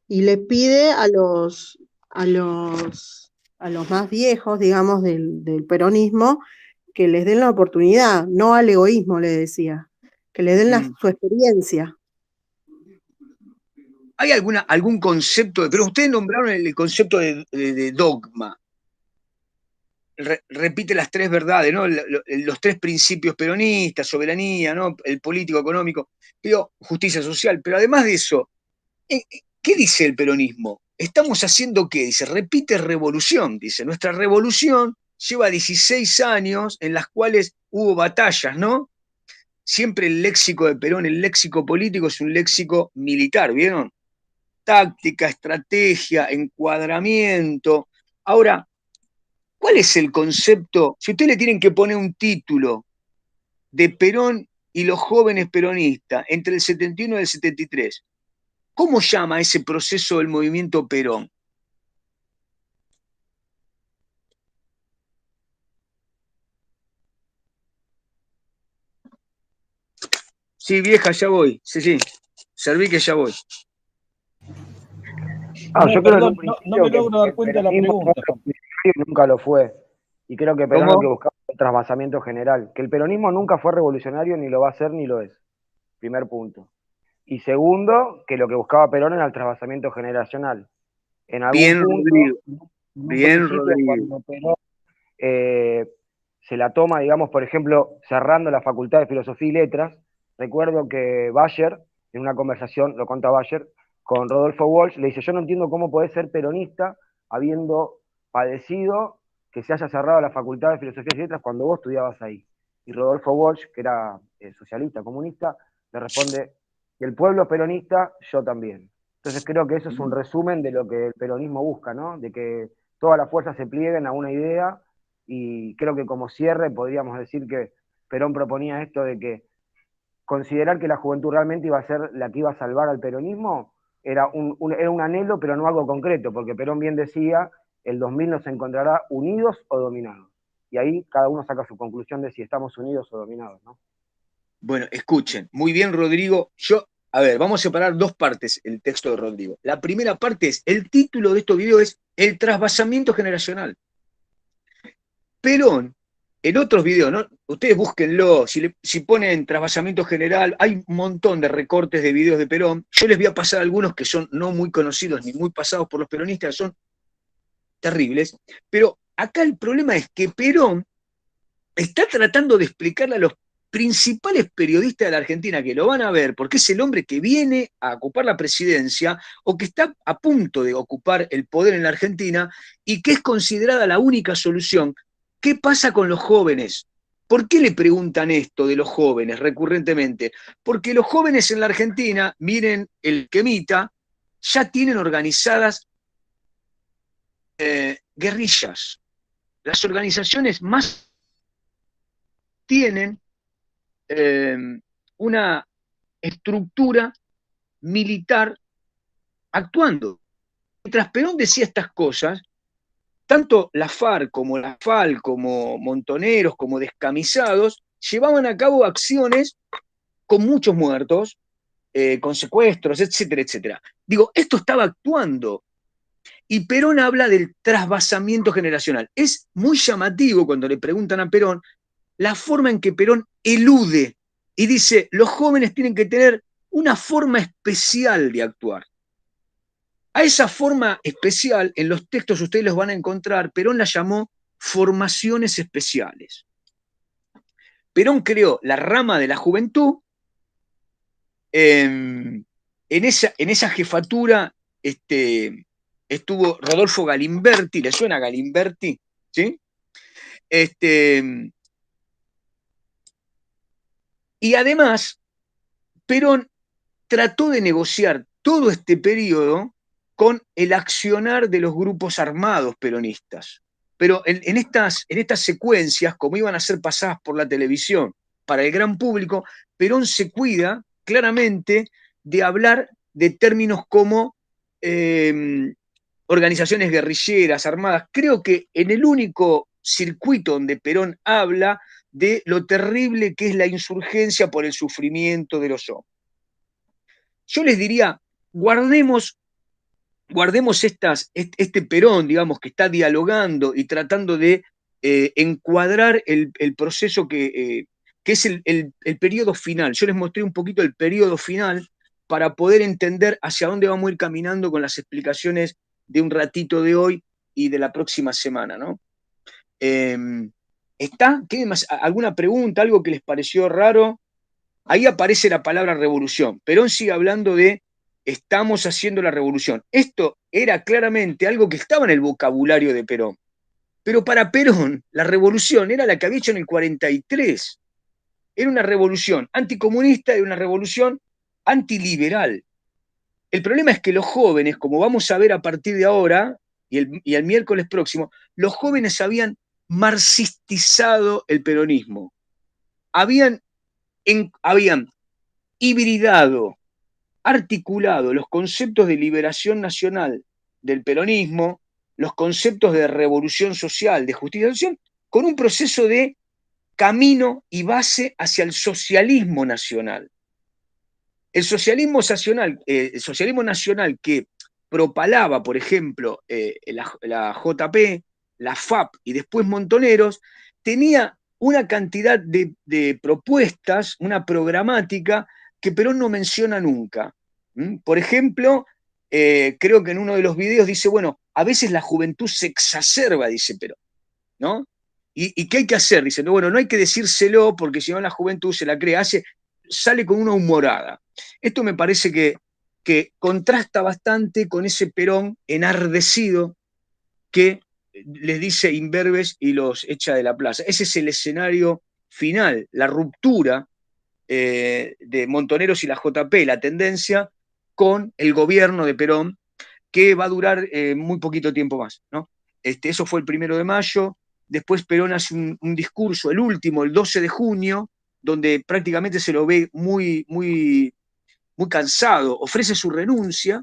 y le pide a los más viejos, digamos, del peronismo, que les den la oportunidad, no al egoísmo, le decía, que le den su experiencia. ¿Hay algún concepto pero ustedes nombraron el concepto de dogma? Repite las tres verdades, ¿no? Los tres principios peronistas, soberanía, ¿no? El político, económico, pero justicia social. Pero además de eso, ¿qué dice el peronismo? ¿Estamos haciendo qué? Dice, repite revolución. Dice, nuestra revolución lleva 16 años en las cuales hubo batallas, ¿no? Siempre el léxico de Perón, el léxico político es un léxico militar, ¿vieron? Táctica, estrategia, encuadramiento. Ahora, ¿cuál es el concepto? Si ustedes le tienen que poner un título de Perón y los jóvenes peronistas entre el 71 y el 73, ¿cómo llama ese proceso del movimiento Perón? Sí, vieja, ya voy. Sí. Serví que ya voy. Yo creo que no me logro dar cuenta de la pregunta. Nunca lo fue. Y creo que Perón lo que buscaba es el trasvasamiento general. Que el peronismo nunca fue revolucionario, ni lo va a ser, ni lo es. Primer punto. Y segundo, que lo que buscaba Perón era el trasvasamiento generacional. En algún Bien, punto, Rodrigo. en un Bien, principio, Rodrigo. cuando Perón se la toma, digamos, por ejemplo, cerrando la Facultad de Filosofía y Letras, recuerdo que Bayer, en una conversación, lo cuenta Bayer, con Rodolfo Walsh, le dice, yo no entiendo cómo podés ser peronista habiendo padecido que se haya cerrado la Facultad de Filosofía y Letras cuando vos estudiabas ahí. Y Rodolfo Walsh, que era socialista, comunista, le responde, que el pueblo es peronista, yo también. Entonces creo que eso es un resumen de lo que el peronismo busca, ¿no? De que todas las fuerzas se plieguen a una idea, y creo que como cierre podríamos decir que Perón proponía esto de que considerar que la juventud realmente iba a ser la que iba a salvar al peronismo era un anhelo, pero no algo concreto, porque Perón bien decía, el 2000 nos encontrará unidos o dominados. Y ahí cada uno saca su conclusión de si estamos unidos o dominados, ¿no? Bueno, escuchen, muy bien, Rodrigo. A ver, vamos a separar dos partes el texto de Rodrigo. La primera parte es, el título de estos videos es El trasvasamiento generacional. Perón, en otros videos, ¿no? Ustedes búsquenlo, si ponen trasvasamiento general, hay un montón de recortes de videos de Perón. Yo les voy a pasar algunos que son no muy conocidos ni muy pasados por los peronistas, son terribles. Pero acá el problema es que Perón está tratando de explicarle a los principales periodistas de la Argentina que lo van a ver, porque es el hombre que viene a ocupar la presidencia o que está a punto de ocupar el poder en la Argentina y que es considerada la única solución. ¿Qué pasa con los jóvenes? ¿Por qué le preguntan esto de los jóvenes recurrentemente? Porque los jóvenes en la Argentina, miren el Quemita, ya tienen organizadas guerrillas. Las organizaciones más tienen una estructura militar actuando. Mientras Perón decía estas cosas, tanto la FARC como la FAL, como montoneros, como descamisados, llevaban a cabo acciones con muchos muertos, con secuestros, etcétera, etcétera. Digo, esto estaba actuando. Y Perón habla del trasvasamiento generacional. Es muy llamativo cuando le preguntan a Perón la forma en que Perón elude y dice, los jóvenes tienen que tener una forma especial de actuar. A esa forma especial, en los textos ustedes los van a encontrar, Perón la llamó formaciones especiales. Perón creó la rama de la juventud, en esa jefatura estuvo Rodolfo Galimberti, ¿le suena Galimberti? ¿Sí? Y además, Perón trató de negociar todo este periodo con el accionar de los grupos armados peronistas. Pero en estas secuencias, como iban a ser pasadas por la televisión para el gran público, Perón se cuida claramente de hablar de términos como organizaciones guerrilleras, armadas. Creo que en el único circuito donde Perón habla de lo terrible que es la insurgencia por el sufrimiento de los hombres. Yo les diría, guardemos este Perón, digamos, que está dialogando y tratando de encuadrar el proceso que es el periodo final. Yo les mostré un poquito el periodo final para poder entender hacia dónde vamos a ir caminando con las explicaciones de un ratito de hoy y de la próxima semana, ¿no? ¿Está? ¿Qué más? ¿Alguna pregunta? ¿Algo que les pareció raro? Ahí aparece la palabra revolución. Perón sigue hablando de estamos haciendo la revolución. Esto era claramente algo que estaba en el vocabulario de Perón. Pero para Perón, la revolución era la que había hecho en el 43. Era una revolución anticomunista y una revolución antiliberal. El problema es que los jóvenes, como vamos a ver a partir de ahora, y el miércoles próximo, los jóvenes habían marxistizado el peronismo. Habían hibridado, articulado los conceptos de liberación nacional del peronismo, los conceptos de revolución social, de justicia social, con un proceso de camino y base hacia el socialismo nacional. El socialismo nacional que propalaba, por ejemplo, la JP, la FAP y después Montoneros, tenía una cantidad de propuestas, una programática que Perón no menciona nunca. Por ejemplo, creo que en uno de los videos dice, bueno, a veces la juventud se exacerba, dice Perón, ¿no? ¿Y qué hay que hacer? Dice, no, bueno, no hay que decírselo porque si no la juventud se la cree, sale con una humorada. Esto me parece que contrasta bastante con ese Perón enardecido que les dice imberbes y los echa de la plaza. Ese es el escenario final, la ruptura de Montoneros y la JP, la tendencia con el gobierno de Perón, que va a durar muy poquito tiempo más, ¿no? Eso fue el 1 de mayo, después Perón hace un discurso, el último, el 12 de junio, donde prácticamente se lo ve muy, muy, muy cansado, ofrece su renuncia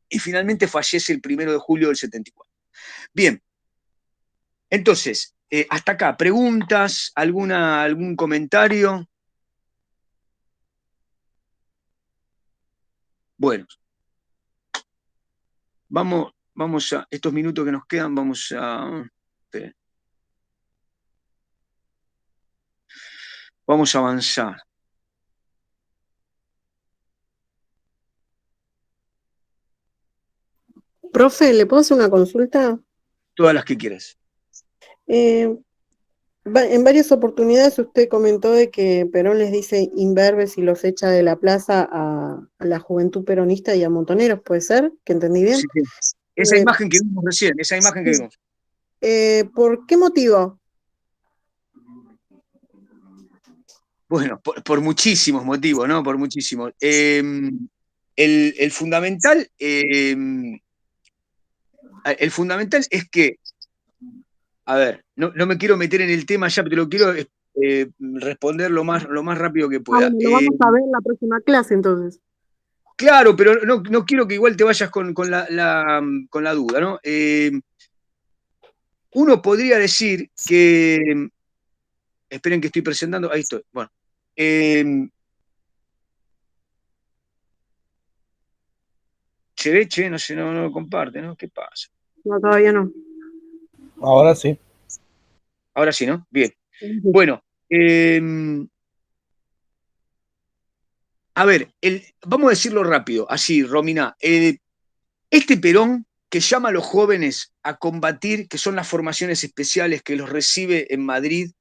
y finalmente fallece el 1 de julio del 74. Bien, entonces, hasta acá, ¿preguntas? ¿Algún comentario? Bueno, vamos a, estos minutos que nos quedan, vamos a avanzar. Profe, ¿le puedo hacer una consulta? Todas las que quieras. En varias oportunidades usted comentó de que Perón les dice imberbes y los echa de la plaza a la juventud peronista y a Montoneros, ¿puede ser? ¿Que entendí bien? Sí, sí. Esa imagen que vimos recién, esa imagen que vimos. ¿Por qué motivo? Bueno, por muchísimos motivos, ¿no? Por muchísimos. El fundamental es que, a ver, no me quiero meter en el tema ya, pero lo quiero responder lo más rápido que pueda. Bueno, lo vamos a ver en la próxima clase entonces. Claro, pero no quiero que igual te vayas con la duda, ¿no? Uno podría decir que, esperen que estoy presentando, ahí estoy, bueno. Se ve, no sé, no lo comparte, ¿no? ¿Qué pasa? No, todavía no. Ahora sí. Ahora sí, ¿no? Bien. Bueno, a ver, vamos a decirlo rápido, así, Romina. Este Perón que llama a los jóvenes a combatir, que son las formaciones especiales, que los recibe en Madrid,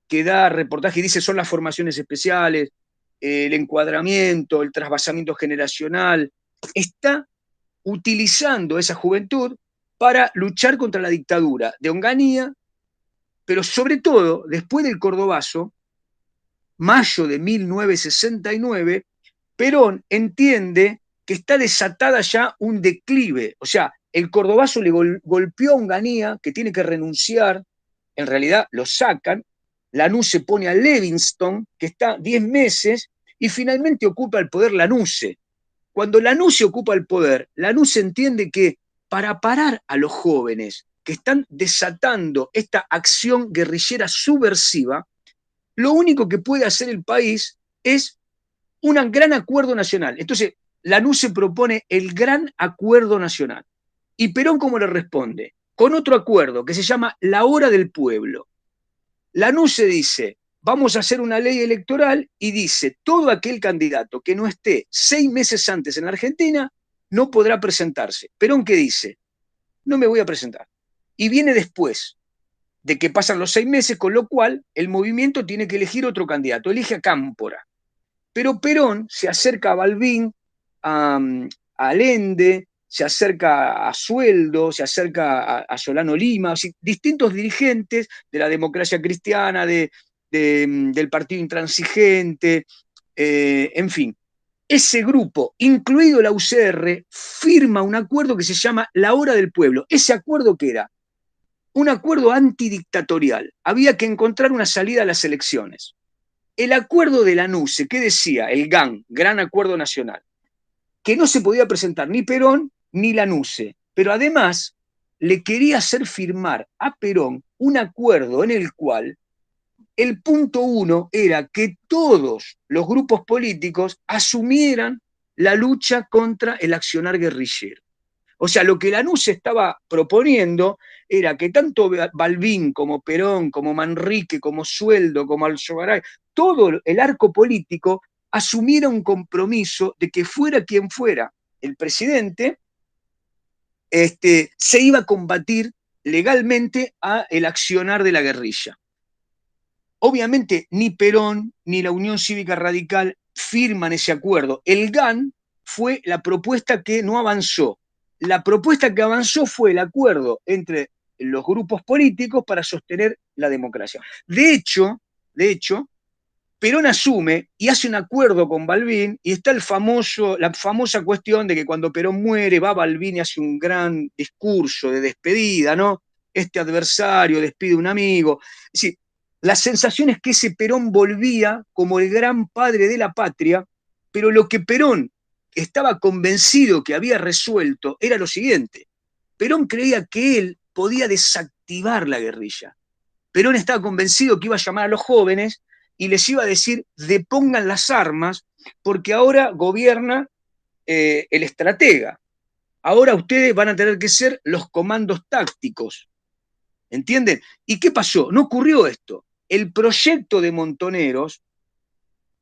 que da reportaje y dice son las formaciones especiales, el encuadramiento, el trasvasamiento generacional, está utilizando esa juventud para luchar contra la dictadura de Onganía, pero sobre todo, después del Cordobazo, mayo de 1969, Perón entiende que está desatada ya un declive, o sea, el Cordobazo le golpeó a Onganía, que tiene que renunciar, en realidad lo sacan, Lanusse pone a Levingston, que está 10 meses, y finalmente ocupa el poder Lanusse. Cuando Lanusse ocupa el poder, Lanusse entiende que para parar a los jóvenes que están desatando esta acción guerrillera subversiva, lo único que puede hacer el país es un gran acuerdo nacional. Entonces, Lanusse propone el gran acuerdo nacional. ¿Y Perón cómo le responde? Con otro acuerdo que se llama la hora del pueblo. Lanusse dice, vamos a hacer una ley electoral y dice, todo aquel candidato que no esté 6 meses antes en la Argentina no podrá presentarse. Perón, ¿qué dice? No me voy a presentar. Y viene después de que pasan los 6 meses, con lo cual el movimiento tiene que elegir otro candidato, elige a Cámpora. Pero Perón se acerca a Balbín, a Allende, se acerca a Sueldo, se acerca a Solano Lima, distintos dirigentes de la democracia cristiana, del partido intransigente, en fin. Ese grupo, incluido la UCR, firma un acuerdo que se llama La Hora del Pueblo. Ese acuerdo, ¿qué era? Un acuerdo antidictatorial. Había que encontrar una salida a las elecciones. El acuerdo de Lanusse, ¿qué decía? El GAN, Gran Acuerdo Nacional, que no se podía presentar ni Perón ni Lanusse, pero además le quería hacer firmar a Perón un acuerdo en el cual el punto 1 era que todos los grupos políticos asumieran la lucha contra el accionar guerrillero. O sea, lo que Lanusse estaba proponiendo era que tanto Balbín como Perón, como Manrique, como Sueldo, como Alzogaray, todo el arco político asumiera un compromiso de que fuera quien fuera el presidente, se iba a combatir legalmente a el accionar de la guerrilla. Obviamente ni Perón ni la Unión Cívica Radical firman ese acuerdo. El GAN fue la propuesta que no avanzó. La propuesta que avanzó fue el acuerdo entre los grupos políticos para sostener la democracia. De hecho, Perón asume y hace un acuerdo con Balbín, y está la famosa cuestión de que cuando Perón muere, va Balbín y hace un gran discurso de despedida, ¿no? Este adversario despide a un amigo. Es decir, la sensación es que ese Perón volvía como el gran padre de la patria, pero lo que Perón estaba convencido que había resuelto era lo siguiente. Perón creía que él podía desactivar la guerrilla. Perón estaba convencido que iba a llamar a los jóvenes y les iba a decir: depongan las armas, porque ahora gobierna el estratega. Ahora ustedes van a tener que ser los comandos tácticos. ¿Entienden? ¿Y qué pasó? No ocurrió esto. El proyecto de Montoneros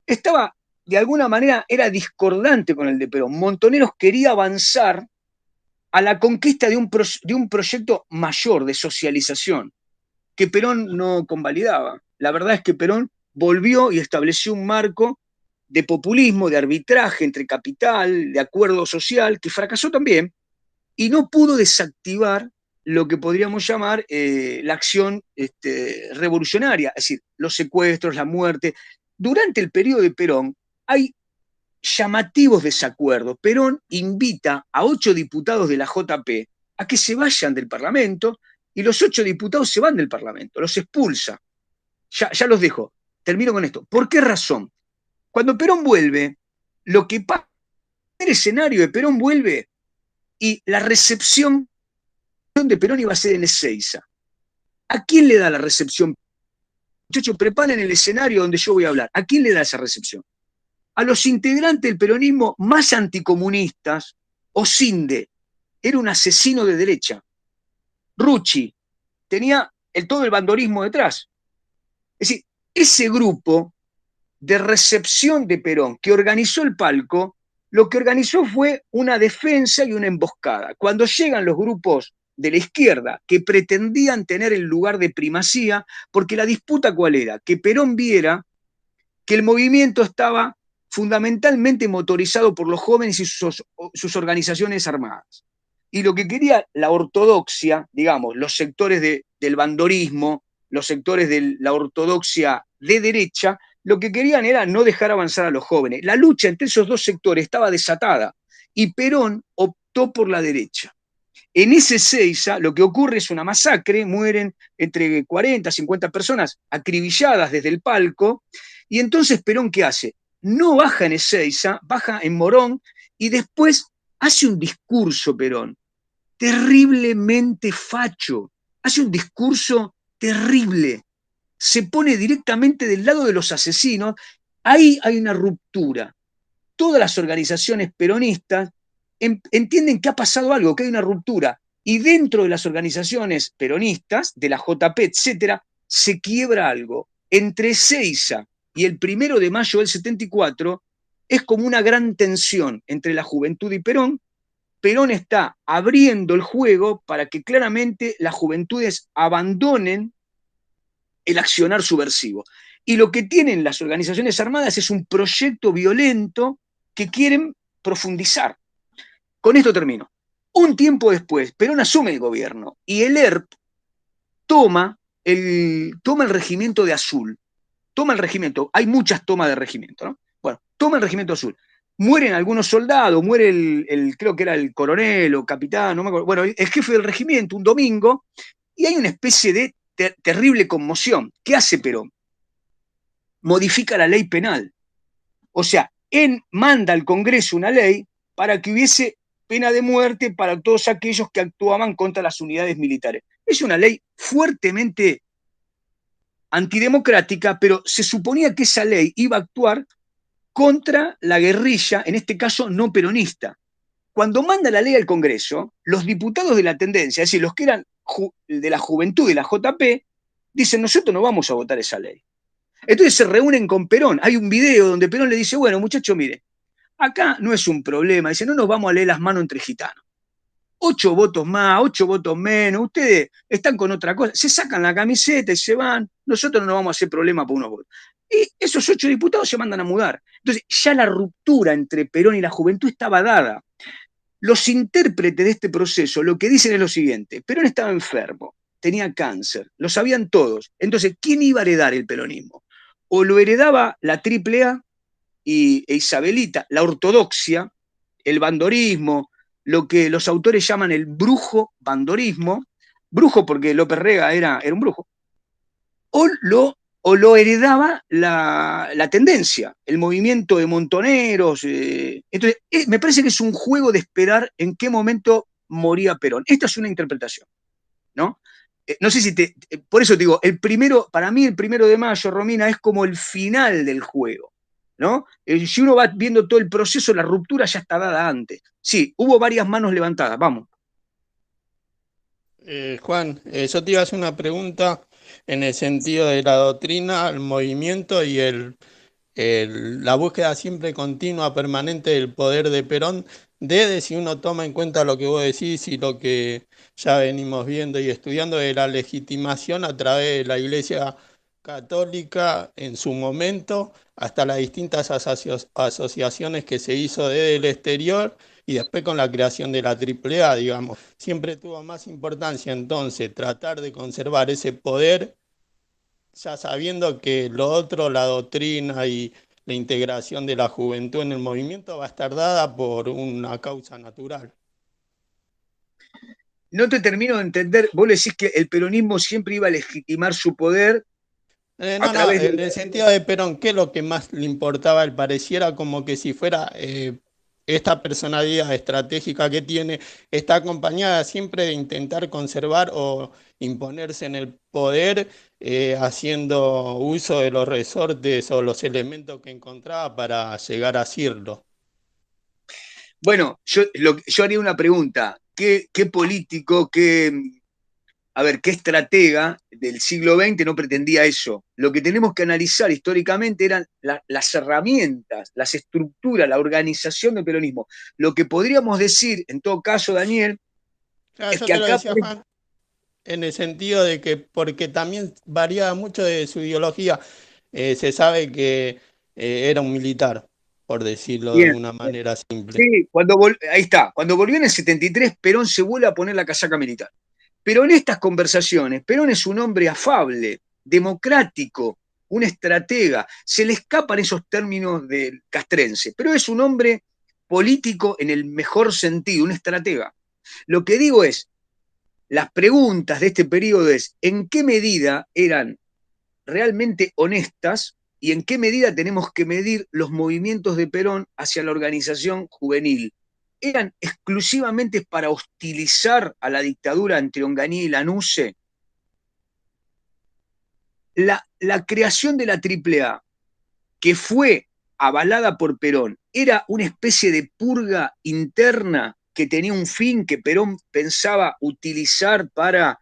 estaba, de alguna manera, era discordante con el de Perón. Montoneros quería avanzar a la conquista de un proyecto mayor de socialización, que Perón no convalidaba. La verdad es que Perón volvió y estableció un marco de populismo, de arbitraje entre capital, de acuerdo social, que fracasó también, y no pudo desactivar lo que podríamos llamar la acción revolucionaria, es decir, los secuestros, la muerte. Durante el periodo de Perón hay llamativos desacuerdos. Perón invita a 8 diputados de la JP a que se vayan del Parlamento, y los 8 diputados se van del Parlamento, los expulsa. Ya los dejo. Termino con esto. ¿Por qué razón? Cuando Perón vuelve, lo que pasa en el escenario de Perón vuelve, y la recepción de Perón iba a ser en Ezeiza. ¿A quién le da la recepción? Muchachos, preparen el escenario donde yo voy a hablar. ¿A quién le da esa recepción? A los integrantes del peronismo más anticomunistas. Osinde era un asesino de derecha. Rucci tenía todo el bandorismo detrás. Es decir, ese grupo de recepción de Perón que organizó el palco, lo que organizó fue una defensa y una emboscada. Cuando llegan los grupos de la izquierda que pretendían tener el lugar de primacía, porque la disputa ¿cuál era? Que Perón viera que el movimiento estaba fundamentalmente motorizado por los jóvenes y sus organizaciones armadas. Y lo que quería la ortodoxia, digamos, los sectores del bandorismo, los sectores de la ortodoxia de derecha, lo que querían era no dejar avanzar a los jóvenes. La lucha entre esos dos sectores estaba desatada, y Perón optó por la derecha. En ese Ezeiza lo que ocurre es una masacre, mueren entre 40 y 50 personas acribilladas desde el palco, y entonces Perón, ¿qué hace? No baja en Ezeiza, baja en Morón, y después hace un discurso Perón, terriblemente facho, hace un discurso terrible, se pone directamente del lado de los asesinos. Ahí hay una ruptura. Todas las organizaciones peronistas entienden que ha pasado algo, que hay una ruptura, y dentro de las organizaciones peronistas, de la JP, etcétera, se quiebra algo. Entre Ezeiza y el 1 de mayo del 74 es como una gran tensión entre la juventud y Perón. Perón está abriendo el juego para que claramente las juventudes abandonen el accionar subversivo. Y lo que tienen las organizaciones armadas es un proyecto violento que quieren profundizar. Con esto termino. Un tiempo después, Perón asume el gobierno y el ERP toma el regimiento de Azul. Toma el regimiento, hay muchas tomas de regimiento, ¿no? Bueno, toma el regimiento Azul. Mueren algunos soldados, muere creo que era el coronel o capitán, no me acuerdo. Bueno, el jefe del regimiento, un domingo, y hay una especie de terrible conmoción. ¿Qué hace Perón? Modifica la ley penal. O sea, manda al Congreso una ley para que hubiese pena de muerte para todos aquellos que actuaban contra las unidades militares. Es una ley fuertemente antidemocrática, pero se suponía que esa ley iba a actuar contra la guerrilla, en este caso no peronista. Cuando manda la ley al Congreso, los diputados de la tendencia, es decir, los que eran de la juventud de la JP, dicen: nosotros no vamos a votar esa ley. Entonces se reúnen con Perón. Hay un video donde Perón le dice, bueno, muchachos, mire, acá no es un problema. Dice, no nos vamos a leer las manos entre gitanos. 8 votos más, 8 votos menos, ustedes están con otra cosa, se sacan la camiseta y se van, nosotros no nos vamos a hacer problema por unos votos. Y esos 8 diputados se mandan a mudar. Entonces ya la ruptura entre Perón y la juventud estaba dada. Los intérpretes de este proceso lo que dicen es lo siguiente: Perón estaba enfermo, tenía cáncer, lo sabían todos. Entonces, ¿quién iba a heredar el peronismo? O lo heredaba la AAA e Isabelita, la ortodoxia, el bandorismo, lo que los autores llaman el brujo bandorismo, brujo porque López Rega era un brujo, o lo heredaba la tendencia, el movimiento de montoneros. Entonces, me parece que es un juego de esperar en qué momento moría Perón. Esta es una interpretación, ¿no? No sé si por eso te digo, para mí el 1 de mayo, Romina, es como el final del juego, ¿no? Si uno va viendo todo el proceso, la ruptura ya está dada antes. Sí, hubo varias manos levantadas, vamos. Juan, yo te iba a hacer una pregunta en el sentido de la doctrina, el movimiento y la búsqueda siempre continua, permanente del poder de Perón, desde, si uno toma en cuenta lo que vos decís y lo que ya venimos viendo y estudiando, de la legitimación a través de la Iglesia Católica en su momento, hasta las distintas asociaciones que se hizo desde el exterior y después con la creación de la AAA, digamos. Siempre tuvo más importancia entonces tratar de conservar ese poder, ya sabiendo que lo otro, la doctrina y la integración de la juventud en el movimiento, va a estar dada por una causa natural. No te termino de entender, vos le decís que el peronismo siempre iba a legitimar su poder. No, en el sentido de Perón, ¿qué es lo que más le importaba? Él pareciera como que si fuera esta personalidad estratégica que tiene, está acompañada siempre de intentar conservar o imponerse en el poder, haciendo uso de los resortes o los elementos que encontraba para llegar a hacerlo. Bueno, yo haría una pregunta. ¿Qué político, qué estratega del siglo XX no pretendía eso? Lo que tenemos que analizar históricamente eran las herramientas, las estructuras, la organización del peronismo. Lo que podríamos decir, en todo caso, Daniel, es que acá... Decía, Juan, en el sentido de que, porque también variaba mucho de su ideología, se sabe que era un militar, por decirlo de una manera simple. Sí, ahí está. Cuando volvió en el 73, Perón se vuelve a poner la casaca militar. Pero en estas conversaciones, Perón es un hombre afable, democrático, un estratega. Se le escapan esos términos del castrense, pero es un hombre político en el mejor sentido, un estratega. Lo que digo es, las preguntas de este periodo es, ¿en qué medida eran realmente honestas y en qué medida tenemos que medir los movimientos de Perón hacia la organización juvenil? ¿Eran exclusivamente para hostilizar a la dictadura entre Onganía y Lanusse? La creación de la AAA, que fue avalada por Perón, ¿era una especie de purga interna que tenía un fin que Perón pensaba utilizar para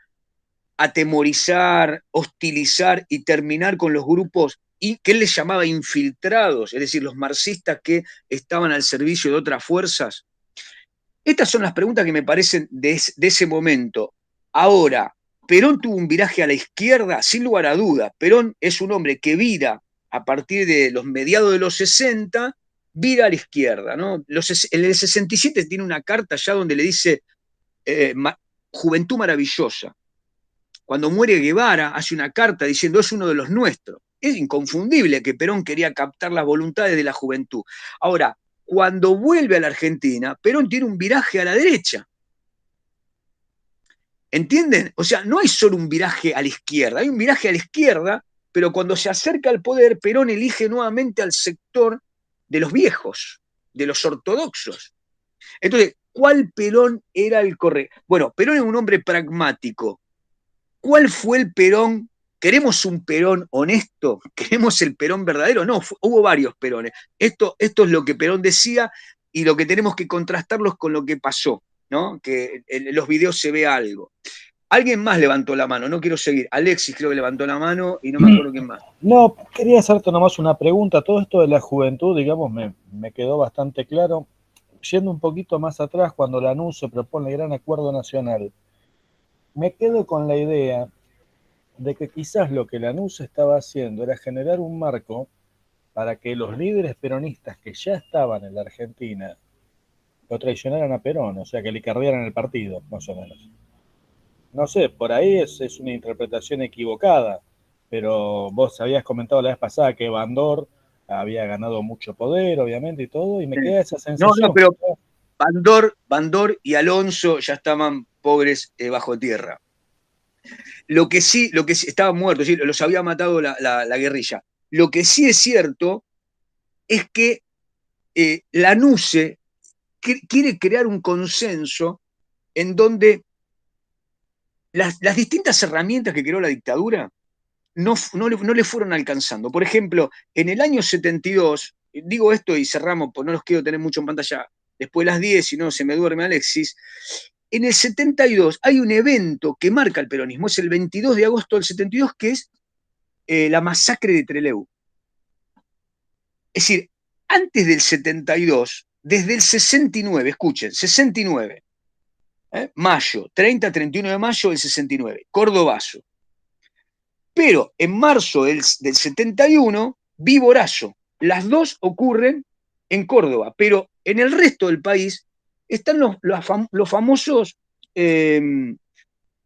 atemorizar, hostilizar y terminar con los grupos que él les llamaba infiltrados, es decir, los marxistas que estaban al servicio de otras fuerzas? Estas son las preguntas que me parecen de ese momento. Ahora, ¿Perón tuvo un viraje a la izquierda? Sin lugar a duda. Perón es un hombre que vira a partir de los mediados de los 60, vira a la izquierda, ¿no? En el 67 tiene una carta ya donde le dice Juventud maravillosa. Cuando muere Guevara, hace una carta diciendo es uno de los nuestros. Es inconfundible que Perón quería captar las voluntades de la juventud. Ahora, cuando vuelve a la Argentina, Perón tiene un viraje a la derecha. ¿Entienden? O sea, no hay solo un viraje a la izquierda, hay un viraje a la izquierda, pero cuando se acerca al poder, Perón elige nuevamente al sector de los viejos, de los ortodoxos. Entonces, ¿cuál Perón era el correcto? Bueno, Perón es un hombre pragmático. ¿Cuál fue el Perón? ¿Queremos un Perón honesto? ¿Queremos el Perón verdadero? No, hubo varios Perones. Esto es lo que Perón decía y lo que tenemos que contrastarlos con lo que pasó, ¿no? Que en los videos se ve algo. Alguien más levantó la mano, no quiero seguir. Alexis creo que levantó la mano y no me acuerdo quién más. No, quería hacerte nomás una pregunta. Todo esto de la juventud, digamos, me quedó bastante claro. Yendo un poquito más atrás, cuando la ANUS se propone el Gran Acuerdo Nacional, me quedo con la idea de que quizás lo que la ANUS estaba haciendo era generar un marco para que los líderes peronistas que ya estaban en la Argentina lo traicionaran a Perón, o sea, que le cargaran el partido, más o menos. No sé, por ahí es una interpretación equivocada, pero vos habías comentado la vez pasada que Bandor había ganado mucho poder, obviamente, y todo, y me queda esa sensación. No, pero Bandor y Alonso ya estaban pobres bajo tierra. Lo que sí, estaban muertos, ¿sí? Los había matado la guerrilla. Lo que sí es cierto es que la NUCE quiere crear un consenso en donde las distintas herramientas que creó la dictadura no le fueron alcanzando. Por ejemplo, en el año 72, digo esto y cerramos, pues no los quiero tener mucho en pantalla, después de las 10, si no se me duerme Alexis. En el 72 hay un evento que marca el peronismo, es el 22 de agosto del 72, que es la masacre de Trelew. Es decir, antes del 72, desde el 69, escuchen, 69, mayo, 30-31 de mayo del 69, Cordobazo. Pero en marzo del 71, Viborazo. Las dos ocurren en Córdoba, pero en el resto del país están los famosos,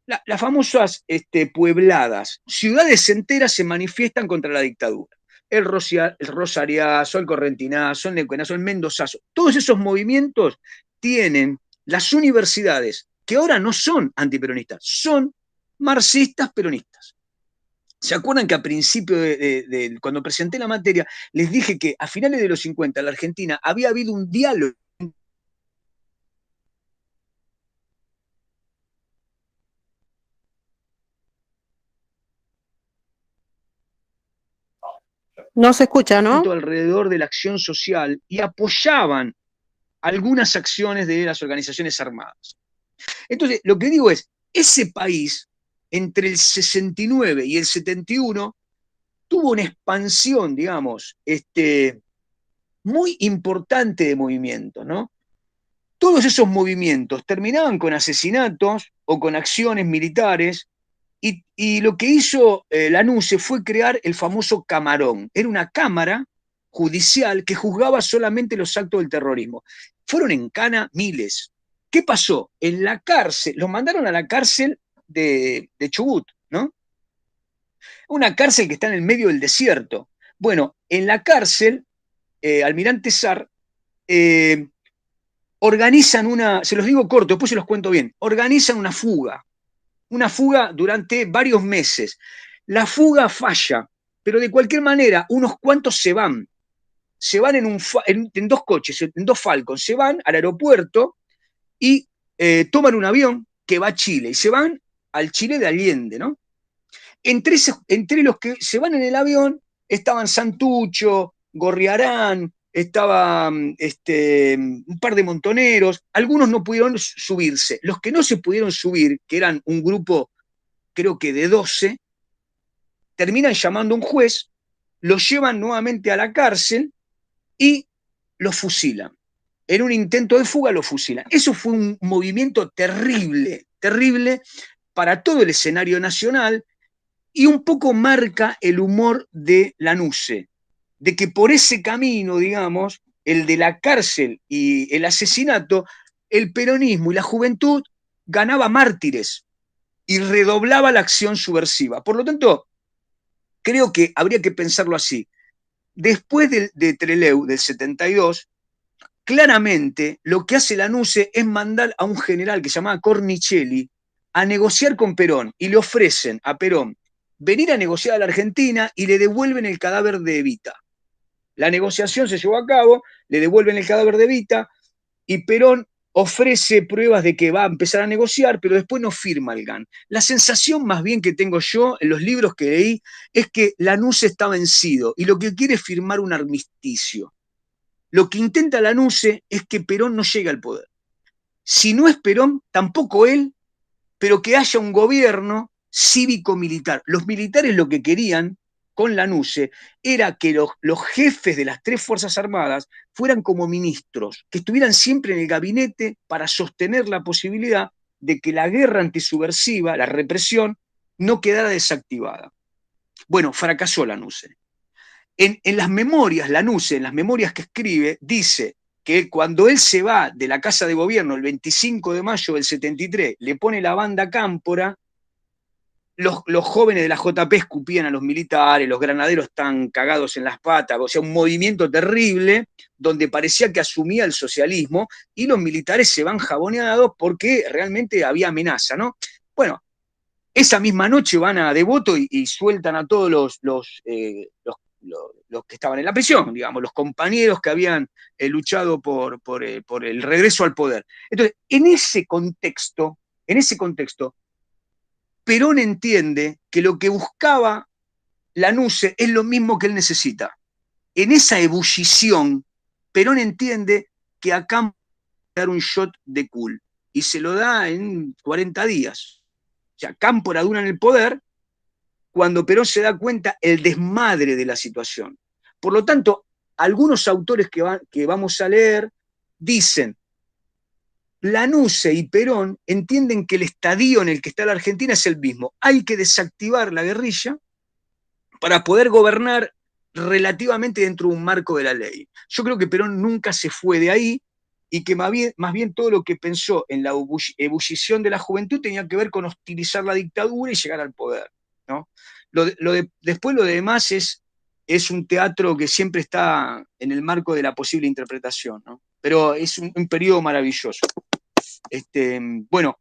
las famosas puebladas. Ciudades enteras se manifiestan contra la dictadura. El Rosariazo, el Correntinazo, el Neuquenazo, el Mendozazo. Todos esos movimientos tienen las universidades, que ahora no son antiperonistas, son marxistas peronistas. ¿Se acuerdan que a principio cuando presenté la materia, les dije que a finales de los 50 en la Argentina había habido un diálogo? No se escucha, ¿no? Alrededor de la acción social y apoyaban algunas acciones de las organizaciones armadas. Entonces, lo que digo es, ese país, entre el 69 y el 71, tuvo una expansión, digamos, muy importante de movimientos, ¿no? Todos esos movimientos terminaban con asesinatos o con acciones militares, y lo que hizo la NUCE fue crear el famoso Camarón. Era una cámara judicial que juzgaba solamente los actos del terrorismo. Fueron en cana miles. ¿Qué pasó? En la cárcel, los mandaron a la cárcel de Chubut, ¿no? Una cárcel que está en el medio del desierto. Bueno, en la cárcel, Almirante Sar, organizan se los digo corto, después se los cuento bien, organizan una fuga durante varios meses. La fuga falla, pero de cualquier manera, unos cuantos se van en dos coches, en dos Falcons, se van al aeropuerto y toman un avión que va a Chile, y se van al Chile de Allende, ¿no? Entre los que se van en el avión estaban Santucho, Gorriarán, estaba un par de montoneros, algunos no pudieron subirse. Los que no se pudieron subir, que eran un grupo creo que de 12, terminan llamando a un juez, los llevan nuevamente a la cárcel y los fusilan. En un intento de fuga los fusilan. Eso fue un movimiento terrible, terrible para todo el escenario nacional, y un poco marca el humor de la NUCE, de que por ese camino, digamos, el de la cárcel y el asesinato, el peronismo y la juventud ganaba mártires y redoblaba la acción subversiva. Por lo tanto, creo que habría que pensarlo así. Después de Trelew, del 72, claramente lo que hace la NUCE es mandar a un general que se llamaba Cornicelli a negociar con Perón, y le ofrecen a Perón venir a negociar a la Argentina y le devuelven el cadáver de Evita. La negociación se llevó a cabo, le devuelven el cadáver de Evita, y Perón ofrece pruebas de que va a empezar a negociar, pero después no firma el GAN. La sensación más bien que tengo yo en los libros que leí es que la NUCE está vencido y lo que quiere es firmar un armisticio. Lo que intenta la NUCE es que Perón no llegue al poder. Si no es Perón, tampoco él pero que haya un gobierno cívico-militar. Los militares lo que querían con la NUCE era que los jefes de las 3 Fuerzas Armadas fueran como ministros, que estuvieran siempre en el gabinete para sostener la posibilidad de que la guerra antisubversiva, la represión, no quedara desactivada. Bueno, fracasó la NUCE. En las memorias, la NUCE, en las memorias que escribe, dice que cuando él se va de la Casa de Gobierno el 25 de mayo del 73, le pone la banda cámpora, los jóvenes de la JP escupían a los militares, los granaderos están cagados en las patas, o sea, un movimiento terrible donde parecía que asumía el socialismo y los militares se van jaboneados porque realmente había amenaza, ¿no? Bueno, esa misma noche van a Devoto y sueltan a todos los que estaban en la prisión, digamos, los compañeros que habían luchado por el regreso al poder. Entonces, en ese contexto, Perón entiende que lo que buscaba la NUCE es lo mismo que él necesita. En esa ebullición, Perón entiende que acá va a dar un shot de cool, y se lo da en 40 días. O sea, Cámpora dura en el poder cuando Perón se da cuenta el desmadre de la situación. Por lo tanto, algunos autores que vamos a leer dicen: la NUCE y Perón entienden que el estadio en el que está la Argentina es el mismo. Hay que desactivar la guerrilla para poder gobernar relativamente dentro de un marco de la ley. Yo creo que Perón nunca se fue de ahí y que más bien todo lo que pensó en la ebullición de la juventud tenía que ver con hostilizar la dictadura y llegar al poder, ¿no? Después lo demás es un teatro que siempre está en el marco de la posible interpretación, ¿no? Pero es un periodo maravilloso. Bueno,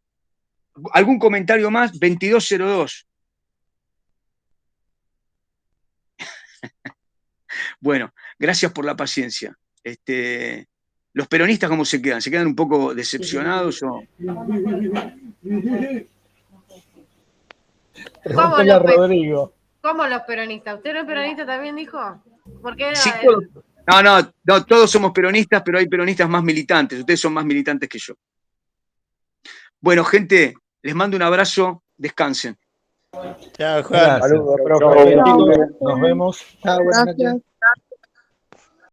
¿algún comentario más? 2202. Bueno, gracias por la paciencia. ¿Los peronistas cómo se quedan? ¿Se quedan un poco decepcionados o...? ¿Cómo los peronistas? ¿Usted no es peronista también, dijo? ¿Por qué? Sí, no, todos somos peronistas, pero hay peronistas más militantes. Ustedes son más militantes que yo. Bueno, gente, les mando un abrazo. Descansen. Chao, Juan. Saludos, profe. Nos vemos. Gracias.